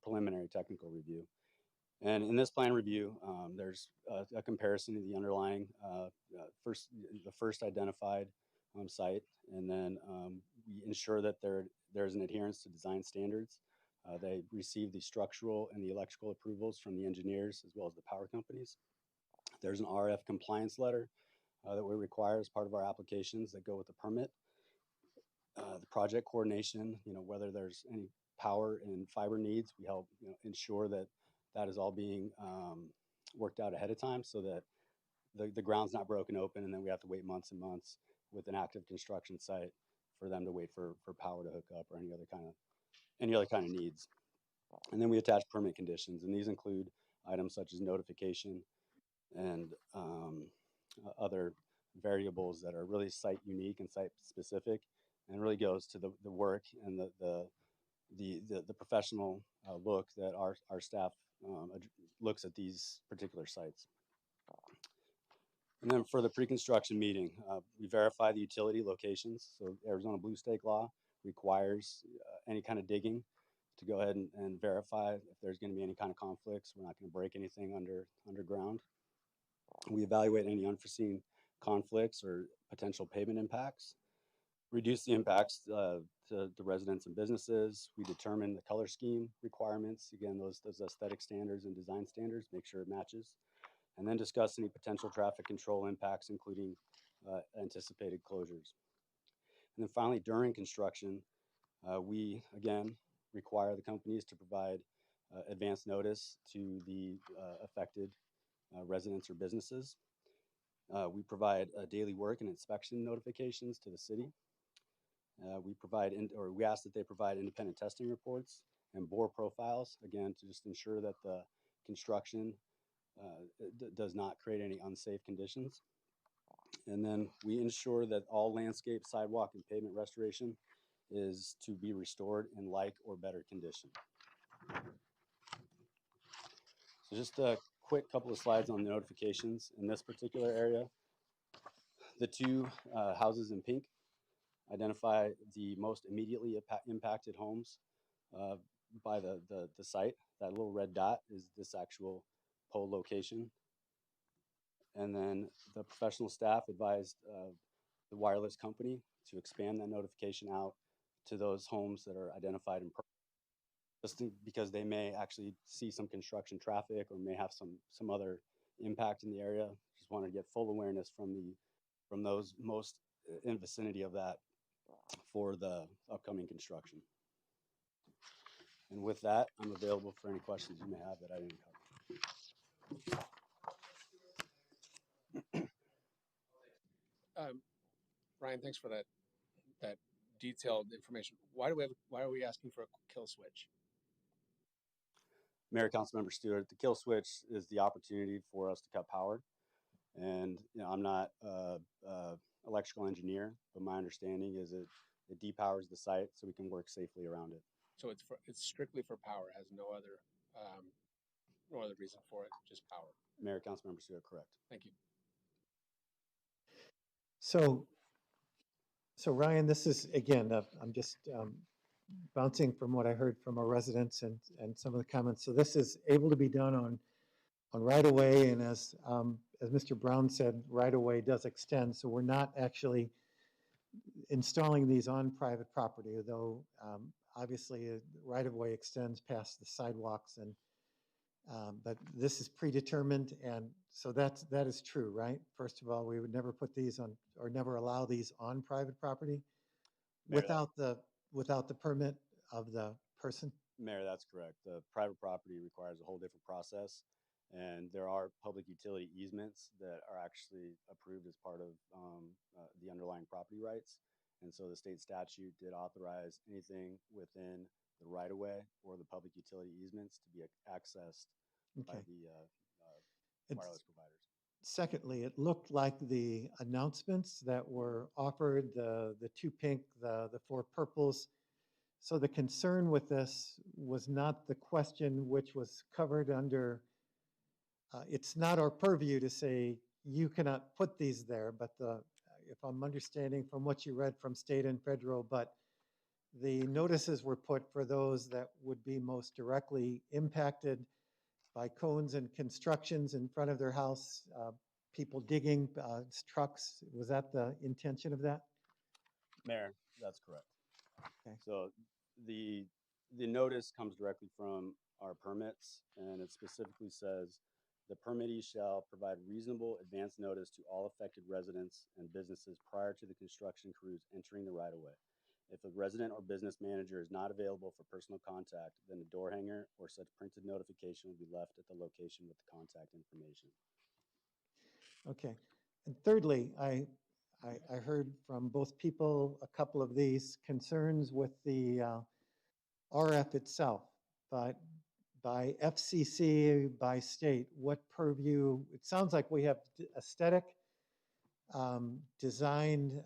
preliminary technical review. And in this plan review, there's a comparison of the underlying the first identified site, and then we ensure that there's an adherence to design standards. They receive the structural and the electrical approvals from the engineers as well as the power companies. There's an RF compliance letter that we require as part of our applications that go with the permit. The project coordination, whether there's any power and fiber needs, we help ensure that that is all being worked out ahead of time so that the ground's not broken open and then we have to wait months and months with an active construction site for them to wait for power to hook up or any other kind of needs. And then we attach permit conditions, and these include items such as notification and other variables that are really site unique and site specific, and really goes to the work and the professional look that our staff looks at these particular sites. And then for the pre-construction meeting, we verify the utility locations. So Arizona Blue Stake law requires any kind of digging to go ahead and verify if there's going to be any kind of conflicts. We're not going to break anything underground. We evaluate any unforeseen conflicts or potential pavement impacts, reduce the impacts to the residents and businesses. We determine the color scheme requirements. Again, those aesthetic standards and design standards, make sure it matches. And then discuss any potential traffic control impacts, including anticipated closures. And then finally, during construction, we, again, require the companies to provide advance notice to the affected residents or businesses. We provide daily work and inspection notifications to the city. We ask that they provide independent testing reports and bore profiles, again, to just ensure that the construction does not create any unsafe conditions. And then we ensure that all landscape, sidewalk, and pavement restoration is to be restored in like or better condition. So just a quick couple of slides on the notifications. In this particular area, the two houses in pink identify the most immediately impacted homes by the site. That little red dot is this actual pole location. And then the professional staff advised the wireless company to expand that notification out to those homes that are identified in purple, just because they may actually see some construction traffic or may have some other impact in the area. Just wanted to get full awareness from those most in vicinity of that for the upcoming construction. And with that, I'm available for any questions you may have that I didn't cover. Ryan, thanks for that detailed information. Why are we asking for a kill switch? Mayor, Councilmember Stewart, the kill switch is the opportunity for us to cut power. And I'm not a electrical engineer, but my understanding is it depowers the site so we can work safely around it. So it's strictly for power. It has no other reason for it, just power. Mayor, Councilmember Stewart, correct. Thank you. So Ryan, this is, again, I'm just bouncing from what I heard from our residents and some of the comments. So this is able to be done on right of way, and as Mr. Brown said, right of way does extend. So we're not actually installing these on private property, though obviously right of way extends past the sidewalks, and but this is predetermined, and so that is true, right? First of all, we would never put these on, or never allow these on private property Mayor, without the permit of the person. Mayor, that's correct. The private property requires a whole different process, and there are public utility easements that are actually approved as part of the underlying property rights. And so the state statute did authorize anything within the right-of-way or the public utility easements to be accessed by the wireless providers. Secondly, it looked like the announcements that were offered, the two pink, the four purples. So the concern with this was not the question which was covered under, it's not our purview to say you cannot put these there, but if I'm understanding from what you read from state and federal, but the notices were put for those that would be most directly impacted by cones and constructions in front of their house, people digging, trucks. Was that the intention of that? Mayor, that's correct. Okay. So the notice comes directly from our permits, and it specifically says the permittee shall provide reasonable advance notice to all affected residents and businesses prior to the construction crews entering the right-of-way. If a resident or business manager is not available for personal contact, then a door hanger or such printed notification will be left at the location with the contact information. Okay. And thirdly, I heard from both people a couple of these concerns with the RF itself, but by FCC, by state, what purview? It sounds like we have aesthetic, design,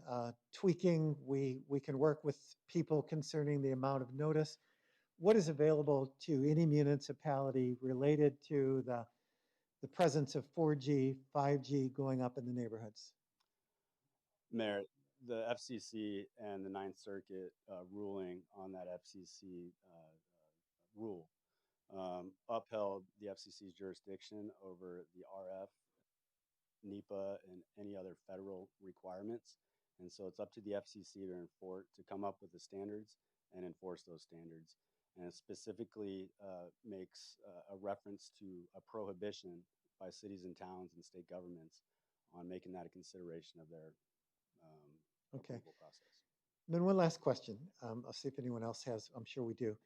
tweaking. We can work with people concerning the amount of notice. What is available to any municipality related to the presence of 4G, 5G going up in the neighborhoods? Mayor, the FCC and the Ninth Circuit ruling on that FCC rule upheld the FCC's jurisdiction over the RF, NEPA, and any other federal requirements. And so it's up to the FCC to come up with the standards and enforce those standards. And it specifically makes a reference to a prohibition by cities and towns and state governments on making that a consideration of their approval process. And then one last question. I'll see if anyone else has. I'm sure we do.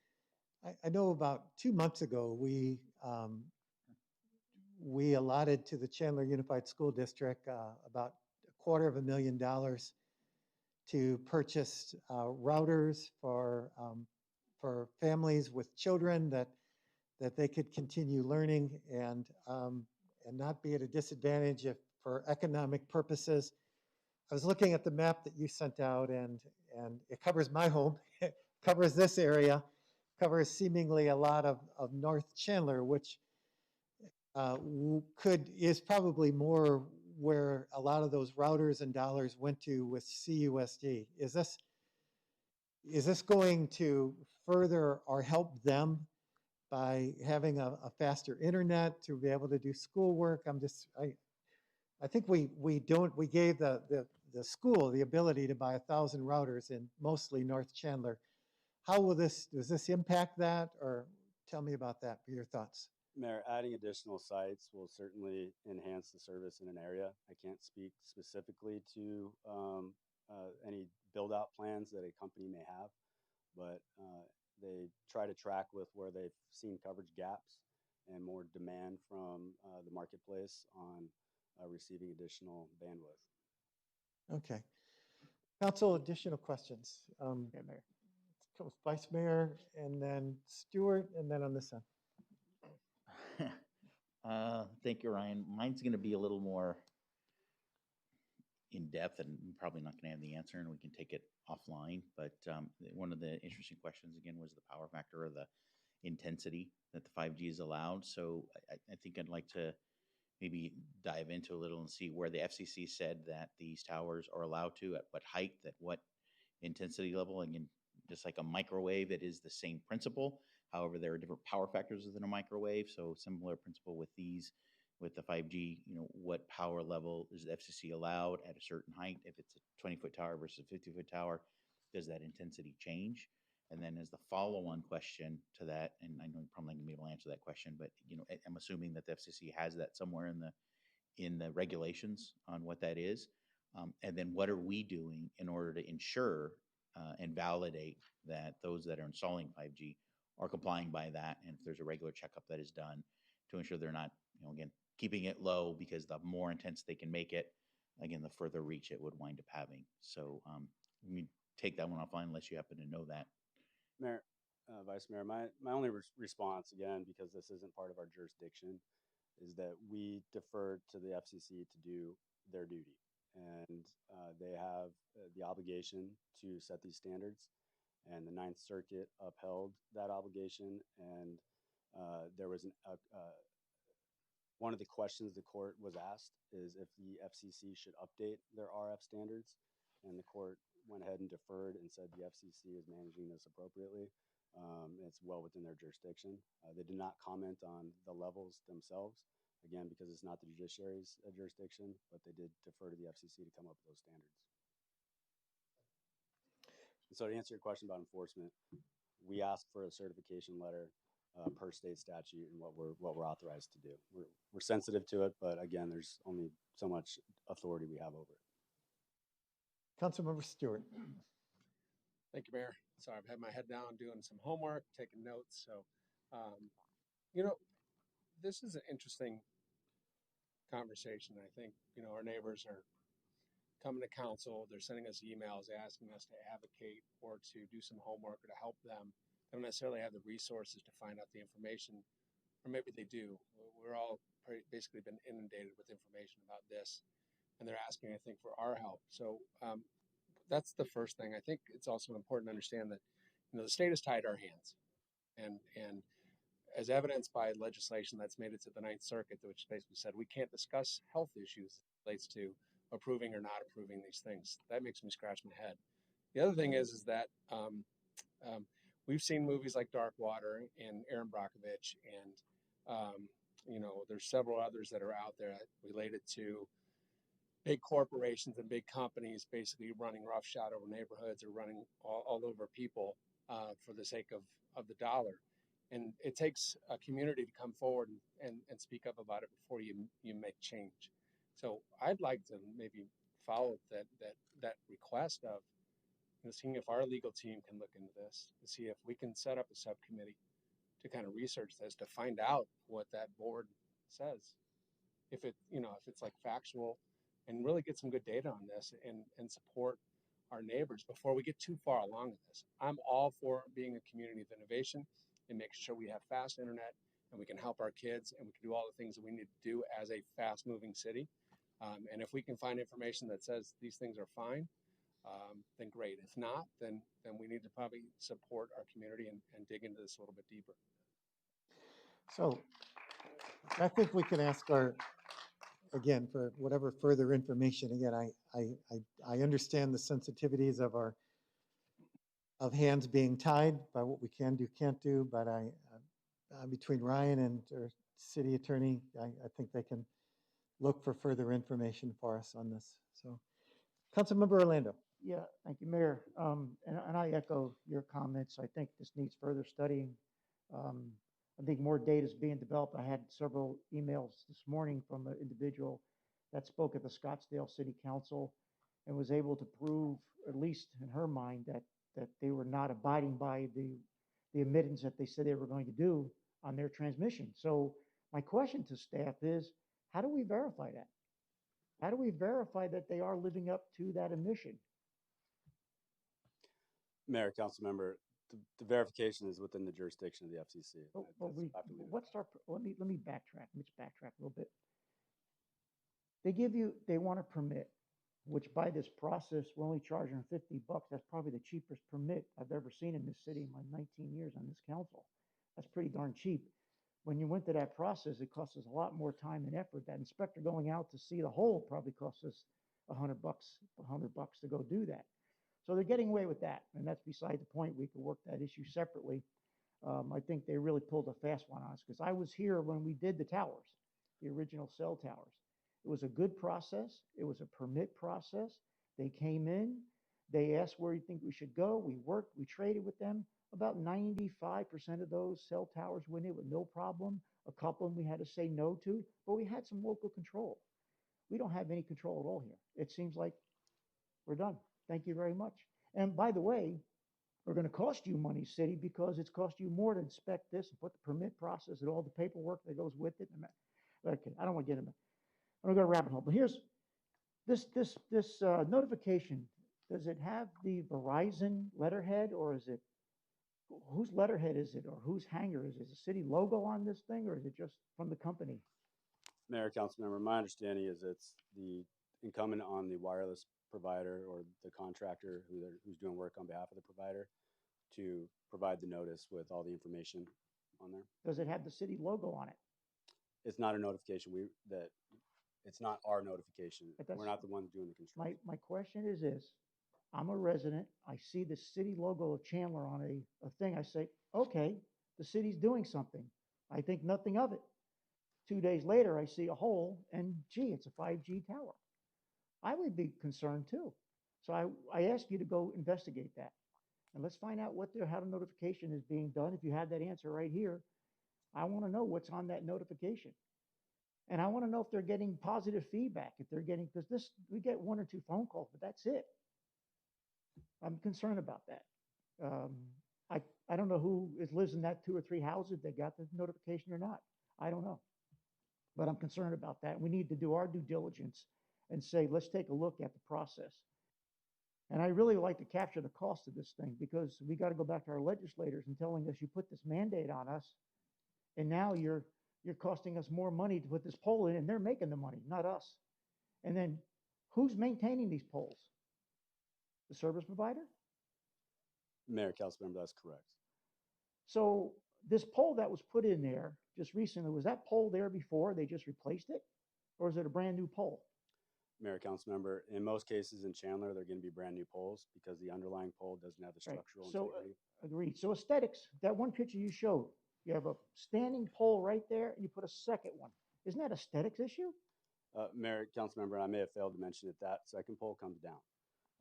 I know about 2 months ago, we allotted to the Chandler Unified School District about $250,000 to purchase routers for families with children that they could continue learning and not be at a disadvantage for economic purposes. I was looking at the map that you sent out, and it covers my home, it covers this area, covers seemingly a lot of North Chandler, which is probably more where a lot of those routers and dollars went to with CUSD. Is this going to further or help them by having a faster internet to be able to do schoolwork? I think we gave the school the ability to buy 1,000 routers in mostly North Chandler. Does this impact that, or tell me about that, your thoughts? Mayor, adding additional sites will certainly enhance the service in an area. I can't speak specifically to any build-out plans that a company may have, but they try to track with where they've seen coverage gaps and more demand from the marketplace on receiving additional bandwidth. Okay. Council, additional questions. Yeah, Mayor. Let's go with Vice Mayor and then Stewart and then on this end. Thank you, Ryan. Mine's going to be a little more in depth, and I'm probably not going to have the answer, and we can take it offline. But one of the interesting questions again was the power factor or the intensity that the 5G is allowed. So I think I'd like to maybe dive into a little and see where the FCC said that these towers are allowed to, at what height, at what intensity level. Again, just like a microwave, it is the same principle. However, there are different power factors within a microwave. So similar principle with these, with the 5G, what power level is the FCC allowed at a certain height? If it's a 20-foot tower versus a 50-foot tower, does that intensity change? And then as the follow-on question to that, and I know you're probably not gonna be able to answer that question, but I'm assuming that the FCC has that somewhere in the regulations on what that is. And then what are we doing in order to ensure and validate that those that are installing 5G are complying by that? And if there's a regular checkup that is done to ensure they're not, again, keeping it low, because the more intense they can make it, again, the further reach it would wind up having. So let me take that one offline unless you happen to know that. Mayor, Vice Mayor, my only response, again, because this isn't part of our jurisdiction, is that we defer to the FCC to do their duty. And they have the obligation to set these standards. And the Ninth Circuit upheld that obligation. And there was one of the questions the court was asked is if the FCC should update their RF standards. And the court went ahead and deferred and said the FCC is managing this appropriately. It's well within their jurisdiction. They did not comment on the levels themselves, again, because it's not the judiciary's jurisdiction, but they did defer to the FCC to come up with those standards. And so to answer your question about enforcement, we asked for a certification letter per state statute and what we're authorized to do. We're sensitive to it, but again, there's only so much authority we have over it. Councilmember Stewart. Thank you, Mayor. So I've had my head down doing some homework, taking notes. So, this is an interesting conversation. I think, our neighbors are coming to council. They're sending us emails asking us to advocate or to do some homework or to help them. They don't necessarily have the resources to find out the information, or maybe they do. We're all basically been inundated with information about this, and they're asking, I think, for our help. So that's the first thing. I think it's also important to understand that, the state has tied our hands, and as evidenced by legislation that's made it to the Ninth Circuit, which basically said we can't discuss health issues as relates to approving or not approving these things. That makes me scratch my head. The other thing is that we've seen movies like Dark Water and Aaron Brockovich, and there's several others that are out there related to big corporations and big companies basically running roughshod over neighborhoods or running all over people for the sake of the dollar. And it takes a community to come forward and speak up about it before you make change. So I'd like to maybe follow that request of seeing if our legal team can look into this, to see if we can set up a subcommittee to kind of research this, to find out what that board says. If it's like factual, and really get some good data on this and support our neighbors before we get too far along with this. I'm all for being a community of innovation and making sure we have fast internet and we can help our kids and we can do all the things that we need to do as a fast moving city. And if we can find information that says these things are fine, then great. If not, then we need to probably support our community and dig into this a little bit deeper. So I think we can ask again, for whatever further information. Again, I understand the sensitivities of hands being tied by what we can do, can't do, but between Ryan and our city attorney, I think they can look for further information for us on this. So, Councilmember Orlando. Yeah, thank you, Mayor. And I echo your comments. I think this needs further studying. I think more data is being developed. I had several emails this morning from an individual that spoke at the Scottsdale City Council and was able to prove, at least in her mind, that they were not abiding by the admittance that they said they were going to do on their transmission. So my question to staff is, how do we verify that? How do we verify that they are living up to that admission? Mayor, council member, the verification is within the jurisdiction of the FCC. But, I- but that's- we, I have to leave it at what's that. our, let me backtrack. Let's backtrack a little bit. They want a permit, which by this process, we're only charging $50. That's probably the cheapest permit I've ever seen in this city in my 19 years on this council. That's pretty darn cheap. When you went through that process, it cost us a lot more time and effort. That inspector going out to see the hole probably cost us $100, $100 to go do that. So they're getting away with that, and that's beside the point. We could work that issue separately. I think they really pulled a fast one on us because I was here when we did the towers, the original cell towers. It was a good process. It was a permit process. They came in, they asked where you think we should go. We worked, we traded with them. About 95% of those cell towers went in with no problem. A couple of them we had to say no to, but we had some local control. We don't have any control at all here. It seems like we're done. Thank you very much. And by the way, we're going to cost you money, city, because it's cost you more to inspect this and put the permit process and all the paperwork that goes with it. Okay, I don't want to get into it. I'm going to go to rabbit hole. But here's this notification. Does it have the Verizon letterhead, or is it, whose letterhead is it, or whose hanger is it? Is it a city logo on this thing, or is it just from the company? Mayor, council member, my understanding is it's the incumbent on the wireless provider or the contractor who's doing work on behalf of the provider to provide the notice with all the information on there. Does it have the city logo on it? It's not a notification. It's not our notification. But We're not the ones doing the construction. My question is this. I'm a resident. I see the city logo of Chandler on a thing. I say, okay, the city's doing something. I think nothing of it. 2 days later, I see a hole, and gee, it's a 5G tower. I would be concerned too. So I ask you to go investigate that. And let's find out how the notification is being done. If you have that answer right here, I want to know what's on that notification. And I want to know if they're getting positive feedback, if they're getting, because we get 1 or 2 phone calls, but that's it. I'm concerned about that. I don't know who lives in that 2 or 3 houses that got the notification or not. I don't know. But I'm concerned about that. We need to do our due diligence and say, let's take a look at the process. And I really like to capture the cost of this thing, because we got to go back to our legislators and telling us, you put this mandate on us, and now you're costing us more money to put this pole in, and they're making the money, not us. And then who's maintaining these poles? The service provider? Mayor, council member, that's correct. So this pole that was put in there just recently, was that pole there before? They just replaced it? Or is it a brand new pole? Mayor, council member, in most cases in Chandler, they're going to be brand new poles because the underlying pole doesn't have the structural integrity. Agreed. So aesthetics, that one picture you showed, you have a standing pole right there, and you put a second one. Isn't that aesthetics issue? Mayor, council member, I may have failed to mention that second pole comes down.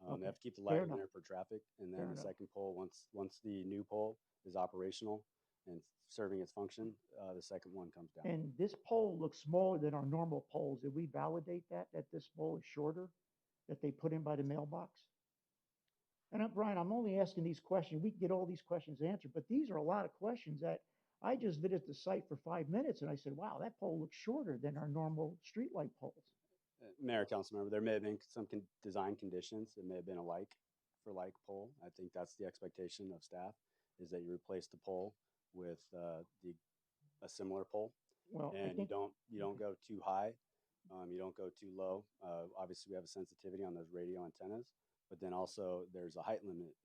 Okay. They have to keep the Fair light in enough. there for traffic, and Fair then the enough. second pole, once the new pole is operational and serving its function, the second one comes down. And this pole looks smaller than our normal poles. Did we validate that this pole is shorter, that they put in by the mailbox? And Brian, I'm only asking these questions. We can get all these questions answered, but these are a lot of questions that I just visited the site for 5 minutes, and I said, wow, that pole looks shorter than our normal streetlight poles. Mayor, council member, there may have been some design conditions. It may have been a like for like pole. I think that's the expectation of staff, is that you replace the pole with a similar pole. Well, and you don't go too high, you don't go too low. Obviously, we have a sensitivity on those radio antennas, but then also there's a height limit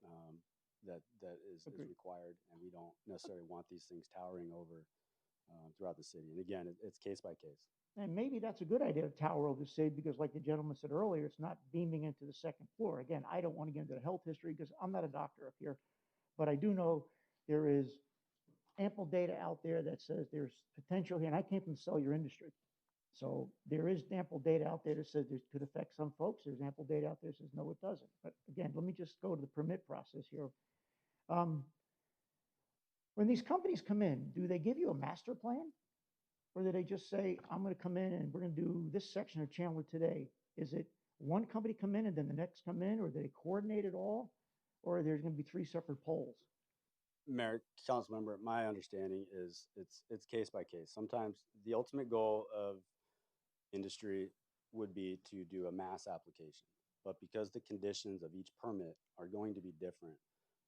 that is required, and we don't necessarily want these things towering over throughout the city. And again, it's case by case. And maybe that's a good idea to tower over the city, because like the gentleman said earlier, it's not beaming into the second floor. Again, I don't want to get into the health history because I'm not a doctor up here, but I do know there is ample data out there that says there's potential here. And I came from the cellular industry. So there is ample data out there that says this could affect some folks. There's ample data out there that says no, it doesn't. But again, let me just go to the permit process here. When these companies come in, do they give you a master plan? Or do they just say, I'm going to come in and we're going to do this section of Chandler today? Is it one company come in and then the next come in, or do they coordinate it all? Or are there going to be 3 separate polls? Mayor, council member, my understanding is it's case by case. Sometimes the ultimate goal of industry would be to do a mass application, but because the conditions of each permit are going to be different,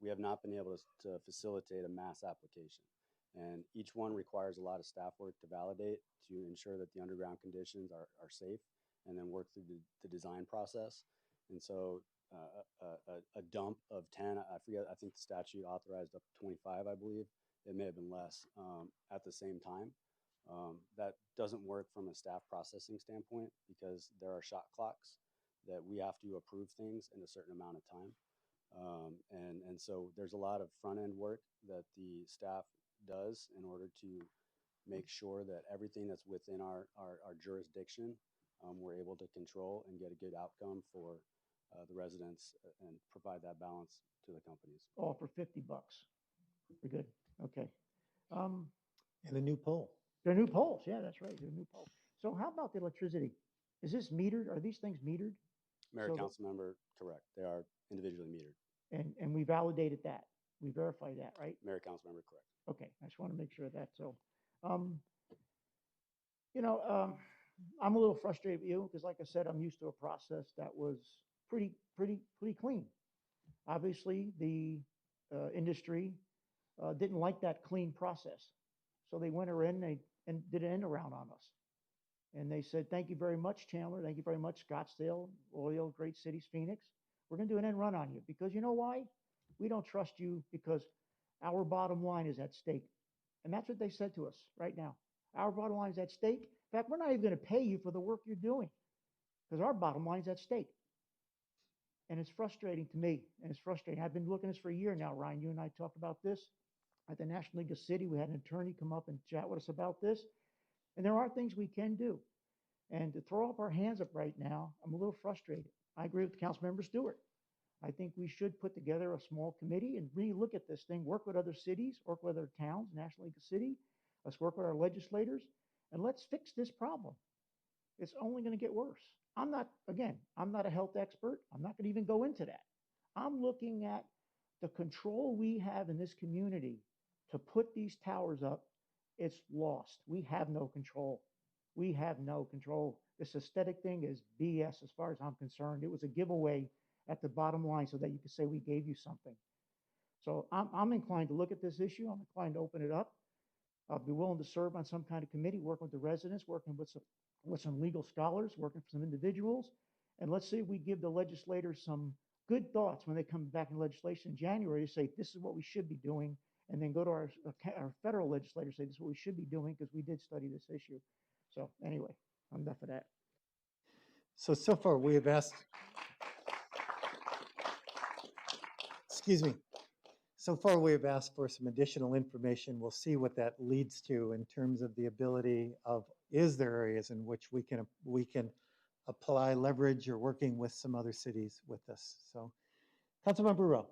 we have not been able to facilitate a mass application. And each one requires a lot of staff work to validate, to ensure that the underground conditions are safe, and then work through the design process. And so a dump of 10, I forget, I think the statute authorized up to 25, I believe. It may have been less at the same time. That doesn't work from a staff processing standpoint because there are shot clocks that we have to approve things in a certain amount of time. And so there's a lot of front end work that the staff does in order to make sure that everything that's within our jurisdiction, we're able to control and get a good outcome for the residents and provide that balance to the companies. All for $50. We're good. Okay. And a new pole. They're new poles. Yeah, that's right. They're new poles. So how about the electricity? Is this metered? Are these things metered? Mayor, So council member, correct. They are individually metered. And we validated that. We verified that, right? Mayor, council member, correct. Okay, I just want to make sure of that. So, you know, I'm a little frustrated with you because, like I said, I'm used to a process that was pretty clean. Obviously, the industry didn't like that clean process, so they went in and did an end around on us. And they said, "Thank you very much, Chandler. Thank you very much, Scottsdale, Loyal, great cities, Phoenix. We're going to do an end run on you because you know why? We don't trust you because our bottom line is at stake." And that's what they said to us right now. Our bottom line is at stake. In fact, we're not even going to pay you for the work you're doing because our bottom line is at stake. And it's frustrating to me, and it's frustrating. I've been looking at this for a year now, Ryan. You and I talked about this at the National League of City. We had an attorney come up and chat with us about this. And there are things we can do. And to throw up our hands up right now, I'm a little frustrated. I agree with Councilmember Stewart. I think we should put together a small committee and really look at this thing, work with other cities, work with other towns, National League of City. Let's work with our legislators, and let's fix this problem. It's only going to get worse. I'm not a health expert. I'm not going to even go into that. I'm looking at the control we have in this community to put these towers up. It's lost. We have no control. We have no control. This aesthetic thing is BS as far as I'm concerned. It was a giveaway at the bottom line so that you could say we gave you something. So I'm inclined to look at this issue. I'm inclined to open it up. I'll be willing to serve on some kind of committee, working with the residents, working with some legal scholars, working for some individuals. And let's see if we give the legislators some good thoughts when they come back in legislation in January to say, this is what we should be doing. And then go to our federal legislators, say, this is what we should be doing because we did study this issue. So anyway, enough of that. So far we have asked, excuse me. So far we have asked for some additional information. We'll see what that leads to in terms of the ability of, is there areas in which we can apply leverage or working with some other cities with this. So Councilmember Rowe.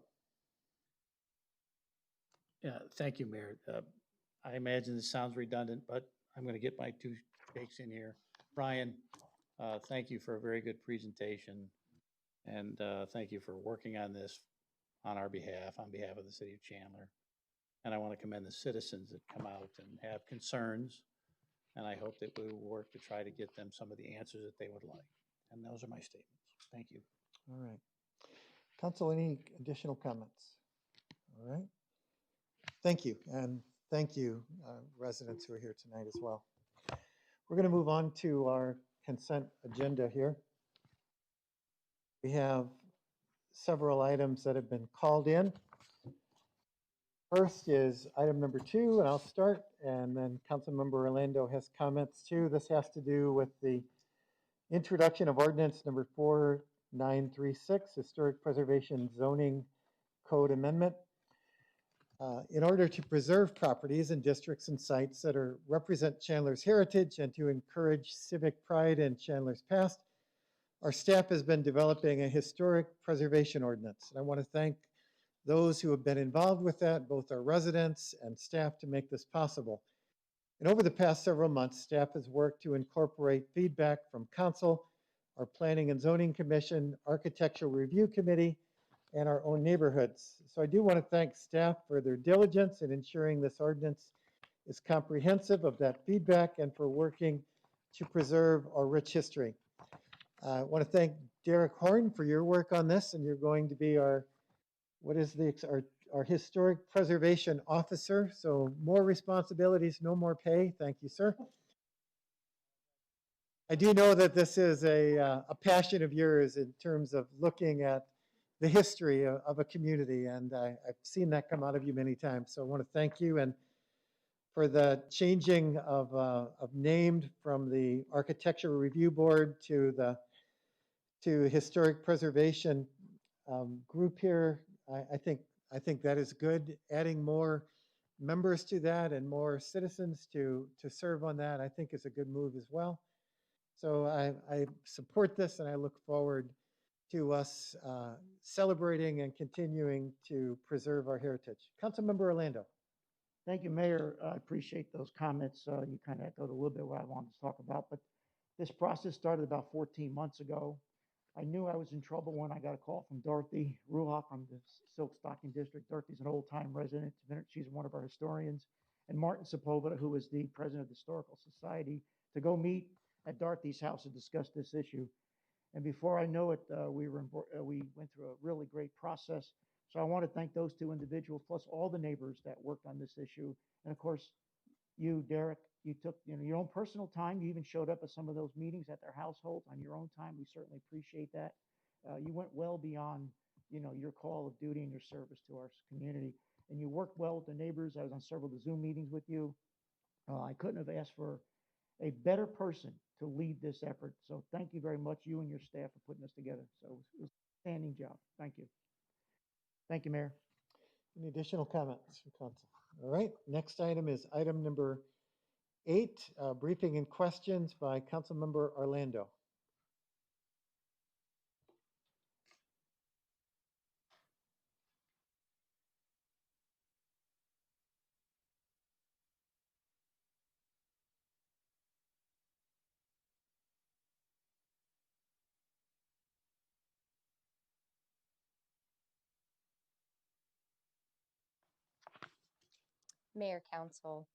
Yeah, thank you, Mayor. I imagine this sounds redundant, but I'm going to get my two takes in here. Brian, thank you for a very good presentation. And thank you for working on this on our behalf, on behalf of the city of Chandler. And I want to commend the citizens that come out and have concerns. And I hope that we will work to try to get them some of the answers that they would like. And those are my statements. Thank you. All right. Council, any additional comments? All right. Thank you. And thank you, residents who are here tonight as well. We're going to move on to our consent agenda here. We have several items that have been called in. First is item number 2, and I'll start, and then Councilmember Orlando has comments too. This has to do with the introduction of ordinance number 4936, Historic Preservation Zoning Code Amendment. In order to preserve properties and districts and sites that represent Chandler's heritage and to encourage civic pride in Chandler's past, our staff has been developing a historic preservation ordinance. And I want to thank those who have been involved with that, both our residents and staff, to make this possible. And over the past several months, staff has worked to incorporate feedback from council, our Planning and Zoning Commission, Architectural Review Committee, and our own neighborhoods. So I do want to thank staff for their diligence in ensuring this ordinance is comprehensive of that feedback and for working to preserve our rich history. I want to thank Derek Horn for your work on this, and you're going to be our what is our historic preservation officer. So more responsibilities, no more pay. Thank you, sir. I do know that this is a passion of yours in terms of looking at the history of a community, and I've seen that come out of you many times. So I want to thank you, and for the changing of named from the Architecture Review Board to Historic Preservation group here. I think that is good. Adding more members to that and more citizens to serve on that, I think is a good move as well. So I support this, and I look forward to us celebrating and continuing to preserve our heritage. Councilmember Orlando. Thank you, Mayor. I appreciate those comments. You kind of echoed a little bit what I wanted to talk about, but this process started about 14 months ago. I knew I was in trouble when I got a call from Dorothy Ruha from the Silk Stocking District. Dorothy's an old-time resident. She's one of our historians. And Martin Sepulveda, who is the president of the Historical Society, to go meet at Dorothy's house to discuss this issue. And before I know it, we went through a really great process. So I want to thank those two individuals, plus all the neighbors that worked on this issue. And of course, you, Derek, you took your own personal time. You even showed up at some of those meetings at their households on your own time. We certainly appreciate that. You went well beyond your call of duty and your service to our community. And you worked well with the neighbors. I was on several of the Zoom meetings with you. I couldn't have asked for a better person to lead this effort. So thank you very much, you and your staff, for putting this together. So it was a standing job. Thank you. Thank you, Mayor. Any additional comments from council? All right, next item is item number 8, briefing and questions by Councilmember Orlando. Mayor, Council,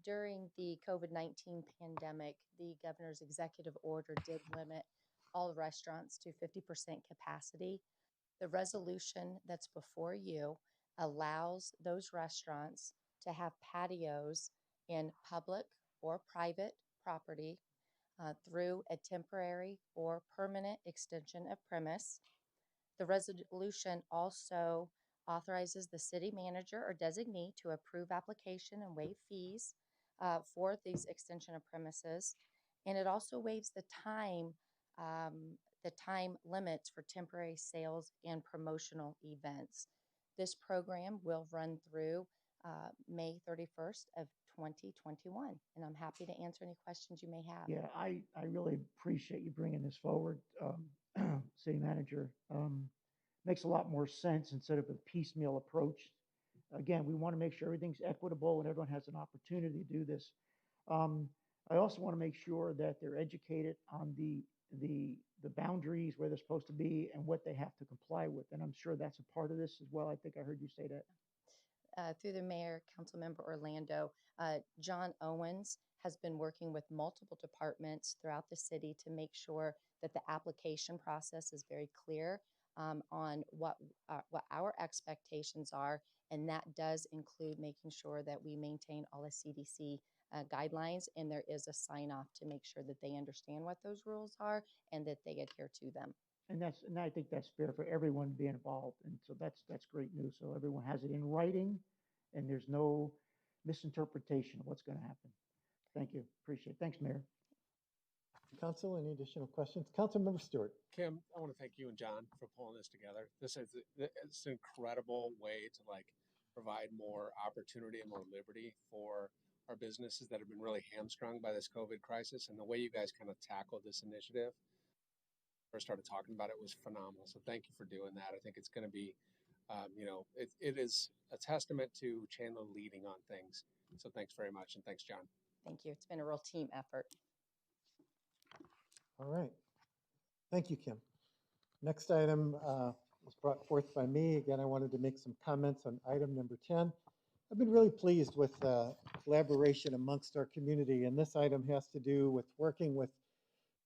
during the COVID-19 pandemic, the governor's executive order did limit all restaurants to 50% capacity. The resolution that's before you allows those restaurants to have patios in public or private property through a temporary or permanent extension of premise. The resolution also authorizes the city manager or designee to approve application and waive fees for these extension of premises. And it also waives the time limits for temporary sales and promotional events. This program will run through May 31st of 2021. And I'm happy to answer any questions you may have. Yeah, I really appreciate you bringing this forward, City Manager. Makes a lot more sense instead of a piecemeal approach. Again, we want to make sure everything's equitable and everyone has an opportunity to do this. I also want to make sure that they're educated on the boundaries, where they're supposed to be and what they have to comply with. And I'm sure that's a part of this as well. I think I heard you say that. Through the mayor, Councilmember Orlando, John Owens has been working with multiple departments throughout the city to make sure that the application process is very clear on what our expectations are, and that does include making sure that we maintain all the CDC guidelines, and there is a sign off to make sure that they understand what those rules are and that they adhere to them. And I think that's fair for everyone to be involved. And so that's great news. So everyone has it in writing and there's no misinterpretation of what's going to happen. Thank you. Appreciate it. Thanks, Mayor. Council, any additional questions? Councilmember Stewart. Kim, I want to thank you and John for pulling this together. It's an incredible way to provide more opportunity and more liberty for our businesses that have been really hamstrung by this COVID crisis. And the way you guys kind of tackled this initiative, first started talking about it, was phenomenal. So thank you for doing that. I think it's going to be, it is a testament to Chandler leading on things. So thanks very much. And thanks, John. Thank you. It's been a real team effort. All right. Thank you, Kim. Next item was brought forth by me. Again, I wanted to make some comments on item number 10. I've been really pleased with collaboration amongst our community, and this item has to do with working with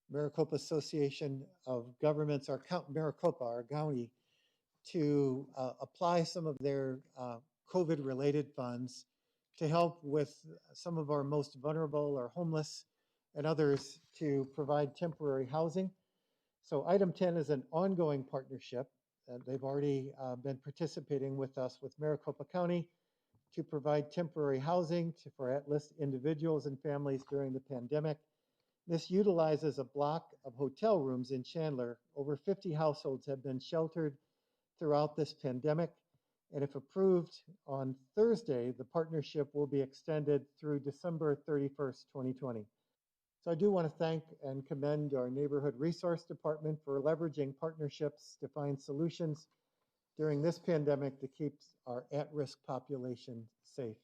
Maricopa Association of Governments, our Maricopa, our county, to apply some of their COVID-related funds to help with some of our most vulnerable or homeless and others to provide temporary housing. So item 10 is an ongoing partnership. They've already been participating with us with Maricopa County to provide temporary housing for at-risk individuals and families during the pandemic. This utilizes a block of hotel rooms in Chandler. Over 50 households have been sheltered throughout this pandemic. And if approved on Thursday, the partnership will be extended through December 31st, 2020. So I do want to thank and commend our Neighborhood Resource Department for leveraging partnerships to find solutions during this pandemic to keep our at-risk population safe.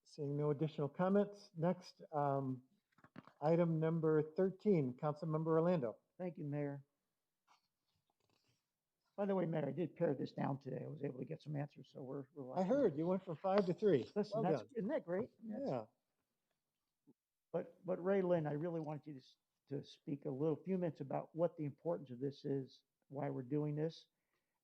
Seeing no additional comments, next, item number 13, Councilmember Orlando. Thank you, Mayor. By the way, Mayor, I did pare this down today. I was able to get some answers, so we're I heard you went from 5 to 3. Listen, Well that's, done. isn't that great? Yeah. But Ray Lynn, I really want you to speak a few minutes about what the importance of this is, why we're doing this.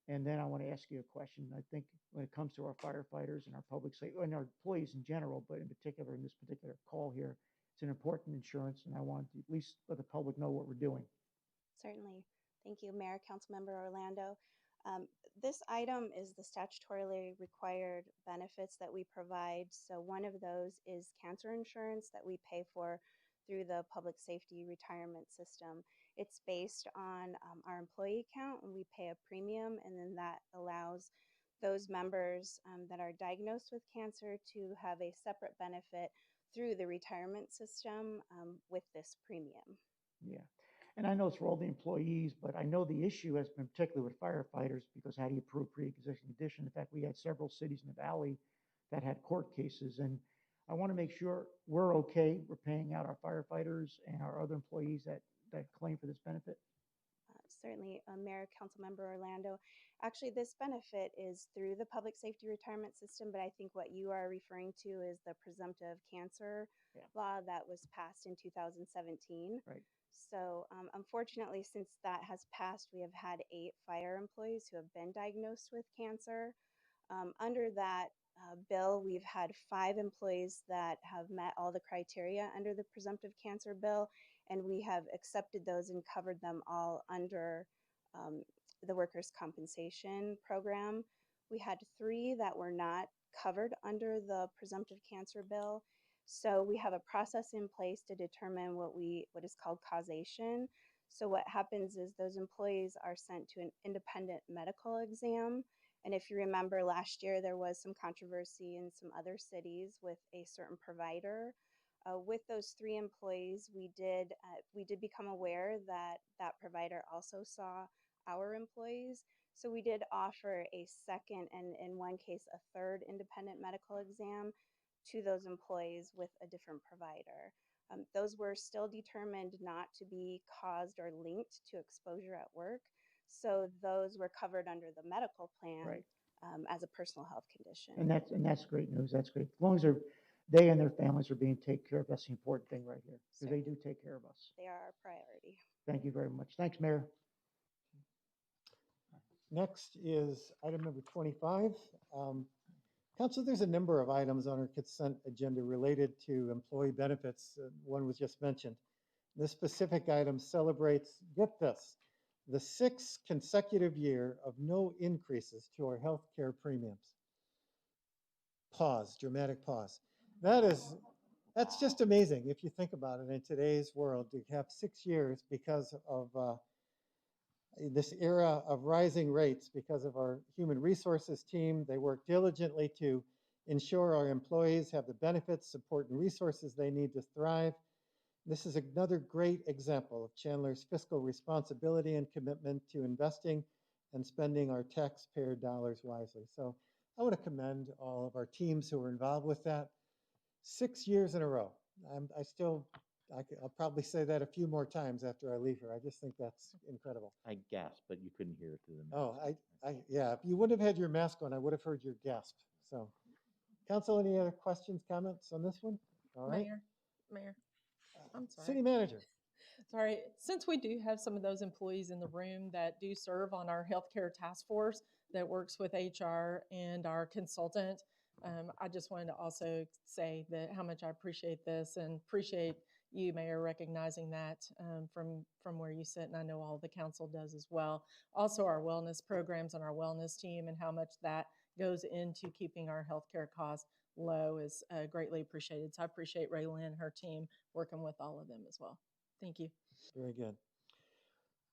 And then I want to ask you a question. I think when it comes to our firefighters and our public safety and our employees in general, but in particular in this particular call here, it's an important insurance, and I want to at least let the public know what we're doing. Certainly. Thank you, Mayor, Councilmember Orlando. This item is the statutorily required benefits that we provide. So one of those is cancer insurance that we pay for through the public safety retirement system. It's based on our employee count, and we pay a premium, and then that allows those members that are diagnosed with cancer to have a separate benefit through the retirement system with this premium. Yeah. And I know it's for all the employees, but I know the issue has been particularly with firefighters, because how do you prove pre-existing condition? In fact, we had several cities in the valley that had court cases, and I want to make sure we're okay. We're paying out our firefighters and our other employees that claim for this benefit. Certainly, Mayor, Councilmember Orlando. Actually, this benefit is through the public safety retirement system, but I think what you are referring to is the presumptive cancer law that was passed in 2017. Right. So unfortunately, since that has passed, we have had 8 fire employees who have been diagnosed with cancer. Under that bill, we've had 5 employees that have met all the criteria under the presumptive cancer bill, and we have accepted those and covered them all under the workers' compensation program. We had 3 that were not covered under the presumptive cancer bill. So we have a process in place to determine what is called causation. So what happens is those employees are sent to an independent medical exam. And if you remember last year, there was some controversy in some other cities with a certain provider. With those 3 employees, we did become aware that that provider also saw our employees. So we did offer a second and in one case a third independent medical exam to those employees with a different provider. Those were still determined not to be caused or linked to exposure at work. So those were covered under the medical plan as a personal health condition. And that's great news. That's great. As long as they and their families are being taken care of, that's the important thing right here, because they do take care of us. They are our priority. Thank you very much. Thanks, Mayor. Next is item number 25. Council, there's a number of items on our consent agenda related to employee benefits. One was just mentioned. This specific item celebrates, get this, the 6th consecutive year of no increases to our health care premiums. Pause, dramatic pause. That's just amazing if you think about it in today's world, to have 6 years because of this era of rising rates because of our human resources team. They work diligently to ensure our employees have the benefits, support, and resources they need to thrive. This is another great example of Chandler's fiscal responsibility and commitment to investing and spending our taxpayer dollars wisely. So I want to commend all of our teams who are involved with that. 6 years in a row. I'll probably say that a few more times after I leave here. I just think that's incredible. I gasped, but you couldn't hear it through the mask. Oh, yeah. If you wouldn't have had your mask on, I would have heard your gasp. So, Council, any other questions, comments on this one? All right. Mayor, I'm sorry. City Manager. Sorry, since we do have some of those employees in the room that do serve on our healthcare task force that works with HR and our consultant, I just wanted to also say that how much I appreciate this and appreciate you, Mayor, recognizing that from where you sit, and I know all the council does as well. Also, our wellness programs and our wellness team and how much that goes into keeping our healthcare costs low is greatly appreciated. So I appreciate Raylyn and her team working with all of them as well. Thank you. Very good.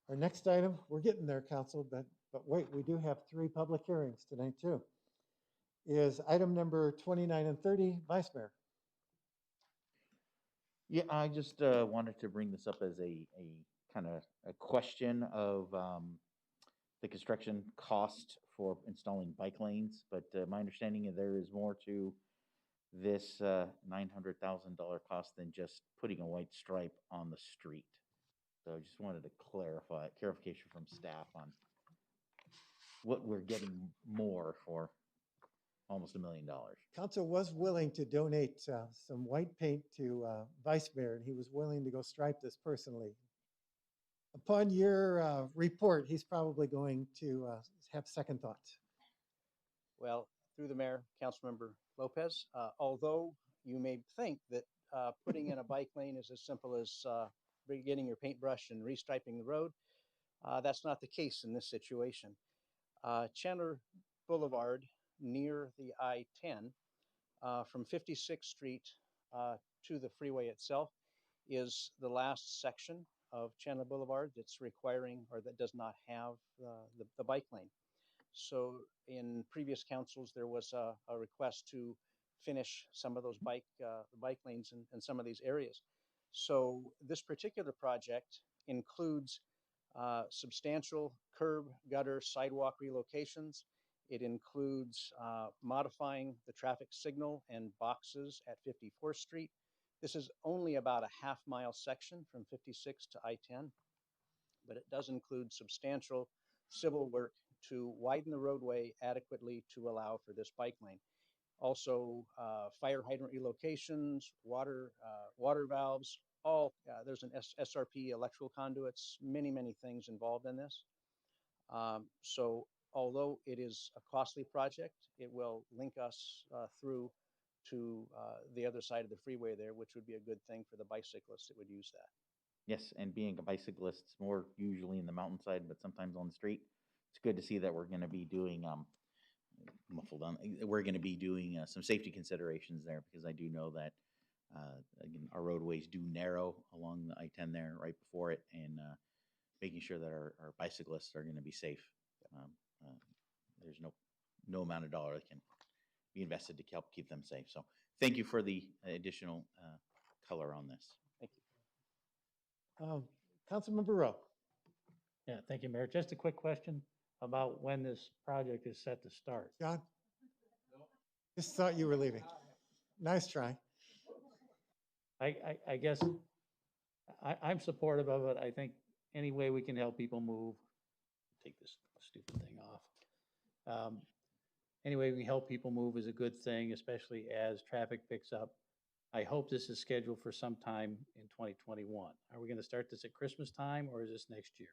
Our next item, we're getting there, Council, but wait, we do have 3 public hearings tonight too, is item number 29 and 30, Vice Mayor. Yeah, I just wanted to bring this up as a kind of a question of the construction cost for installing bike lanes, but my understanding is there is more to this $900,000 cost than just putting a white stripe on the street. So I just wanted to clarification from staff on what we're getting more for almost $1 million. Council was willing to donate some white paint to Vice Mayor, and he was willing to go stripe this personally. Upon your report, he's probably going to have second thoughts. Well, through the mayor, Councilmember Lopez, although you may think that putting in a bike lane is as simple as getting your paintbrush and restriping the road, that's not the case in this situation. Chandler Boulevard near the I-10 from 56th Street to the freeway itself is the last section of Chandler Boulevard that's requiring or that does not have the bike lane. So in previous councils, there was a request to finish some of those bike lanes in some of these areas. So this particular project includes substantial curb, gutter, sidewalk relocations. It includes modifying the traffic signal and boxes at 54th Street. This is only about a half-mile section from 56 to I-10, but it does include substantial civil work to widen the roadway adequately to allow for this bike lane. Also, fire hydrant relocations, water valves, there's an SRP, electrical conduits, many things involved in this. So although it is a costly project, it will link us through to the other side of the freeway there, which would be a good thing for the bicyclists that would use that. Yes, and being a bicyclist, it's more usually in the mountainside, but sometimes on the street. It's good to see that we're going to be doing we're going to be doing some safety considerations there, because I do know that again, our roadways do narrow along the I-10 there right before it, and making sure that our bicyclists are going to be safe. There's no amount of dollar that can be invested to help keep them safe. So thank you for the additional color on this. Thank you. Councilmember Rowe. Yeah, thank you, Mayor. Just a quick question about when this project is set to start. John? Just thought you were leaving. Nice try. I guess I'm supportive of it. I think any way we can help people move, take this stupid thing off. Any way we can help people move is a good thing, especially as traffic picks up. I hope this is scheduled for some time in 2021. Are we going to start this at Christmas time, or is this next year?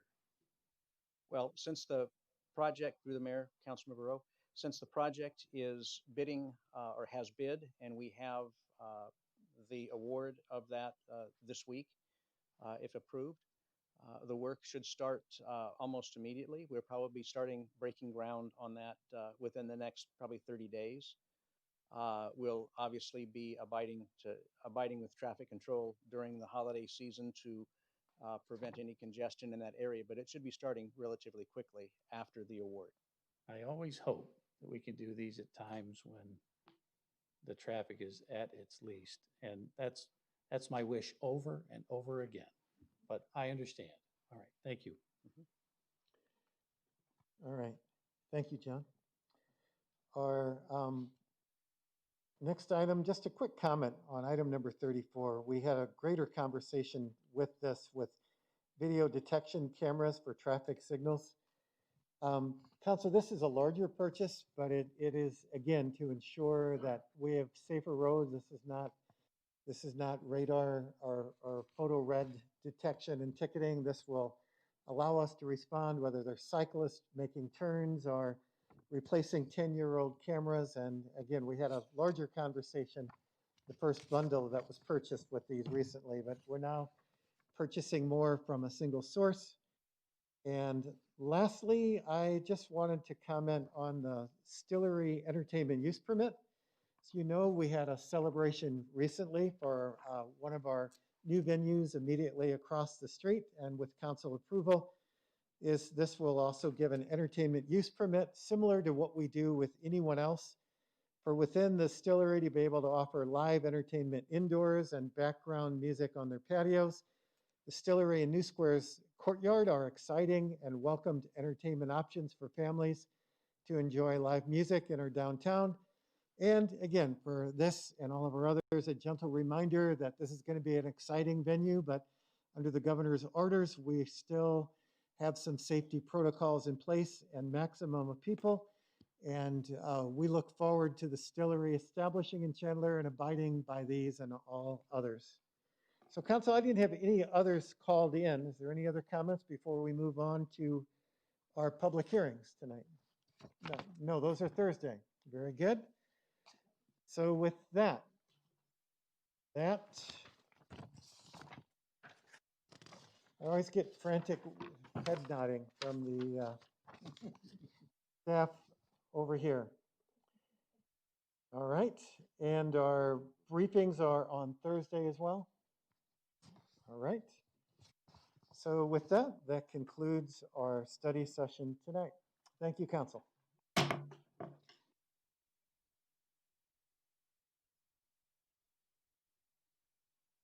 Well, since the project, through the mayor, Councilmember Rowe, since the project is bidding or has bid, and we have the award of that this week, if approved, the work should start almost immediately. We'll probably be starting breaking ground on that within the next probably 30 days. We'll obviously be abiding with traffic control during the holiday season to prevent any congestion in that area, but it should be starting relatively quickly after the award. I always hope that we can do these at times when the traffic is at its least, and that's my wish over and over again. But I understand. All right, thank you. All right, thank you, John. Our next item, just a quick comment on item number 34. We had a greater conversation with this with video detection cameras for traffic signals. Council, this is a larger purchase, but it is, again, to ensure that we have safer roads. This is not This is not radar or photo red detection and ticketing. This will allow us to respond whether they're cyclists making turns or replacing 10-year-old cameras. And again, we had a larger conversation, the first bundle that was purchased with these recently, but we're now purchasing more from a single source. And lastly, I just wanted to comment on the Stillery Entertainment Use Permit. As you know, we had a celebration recently for one of our new venues immediately across the street, and with council approval, this will also give an entertainment use permit similar to what we do with anyone else for within the Stillery to be able to offer live entertainment indoors and background music on their patios. The Stillery and New Square's courtyard are exciting and welcomed entertainment options for families to enjoy live music in our downtown. And again, for this and all of our others, a gentle reminder that this is going to be an exciting venue, but under the governor's orders, we still have some safety protocols in place and maximum of people. And we look forward to the Stillery establishing in Chandler and abiding by these and all others. So council, I didn't have any others called in. Is there any other comments before we move on to our public hearings tonight? No, those are Thursday. Very good. So with that, I always get frantic head nodding from the staff over here. All right, and our briefings are on Thursday as well. All right. So with that, that concludes our study session tonight. Thank you, council.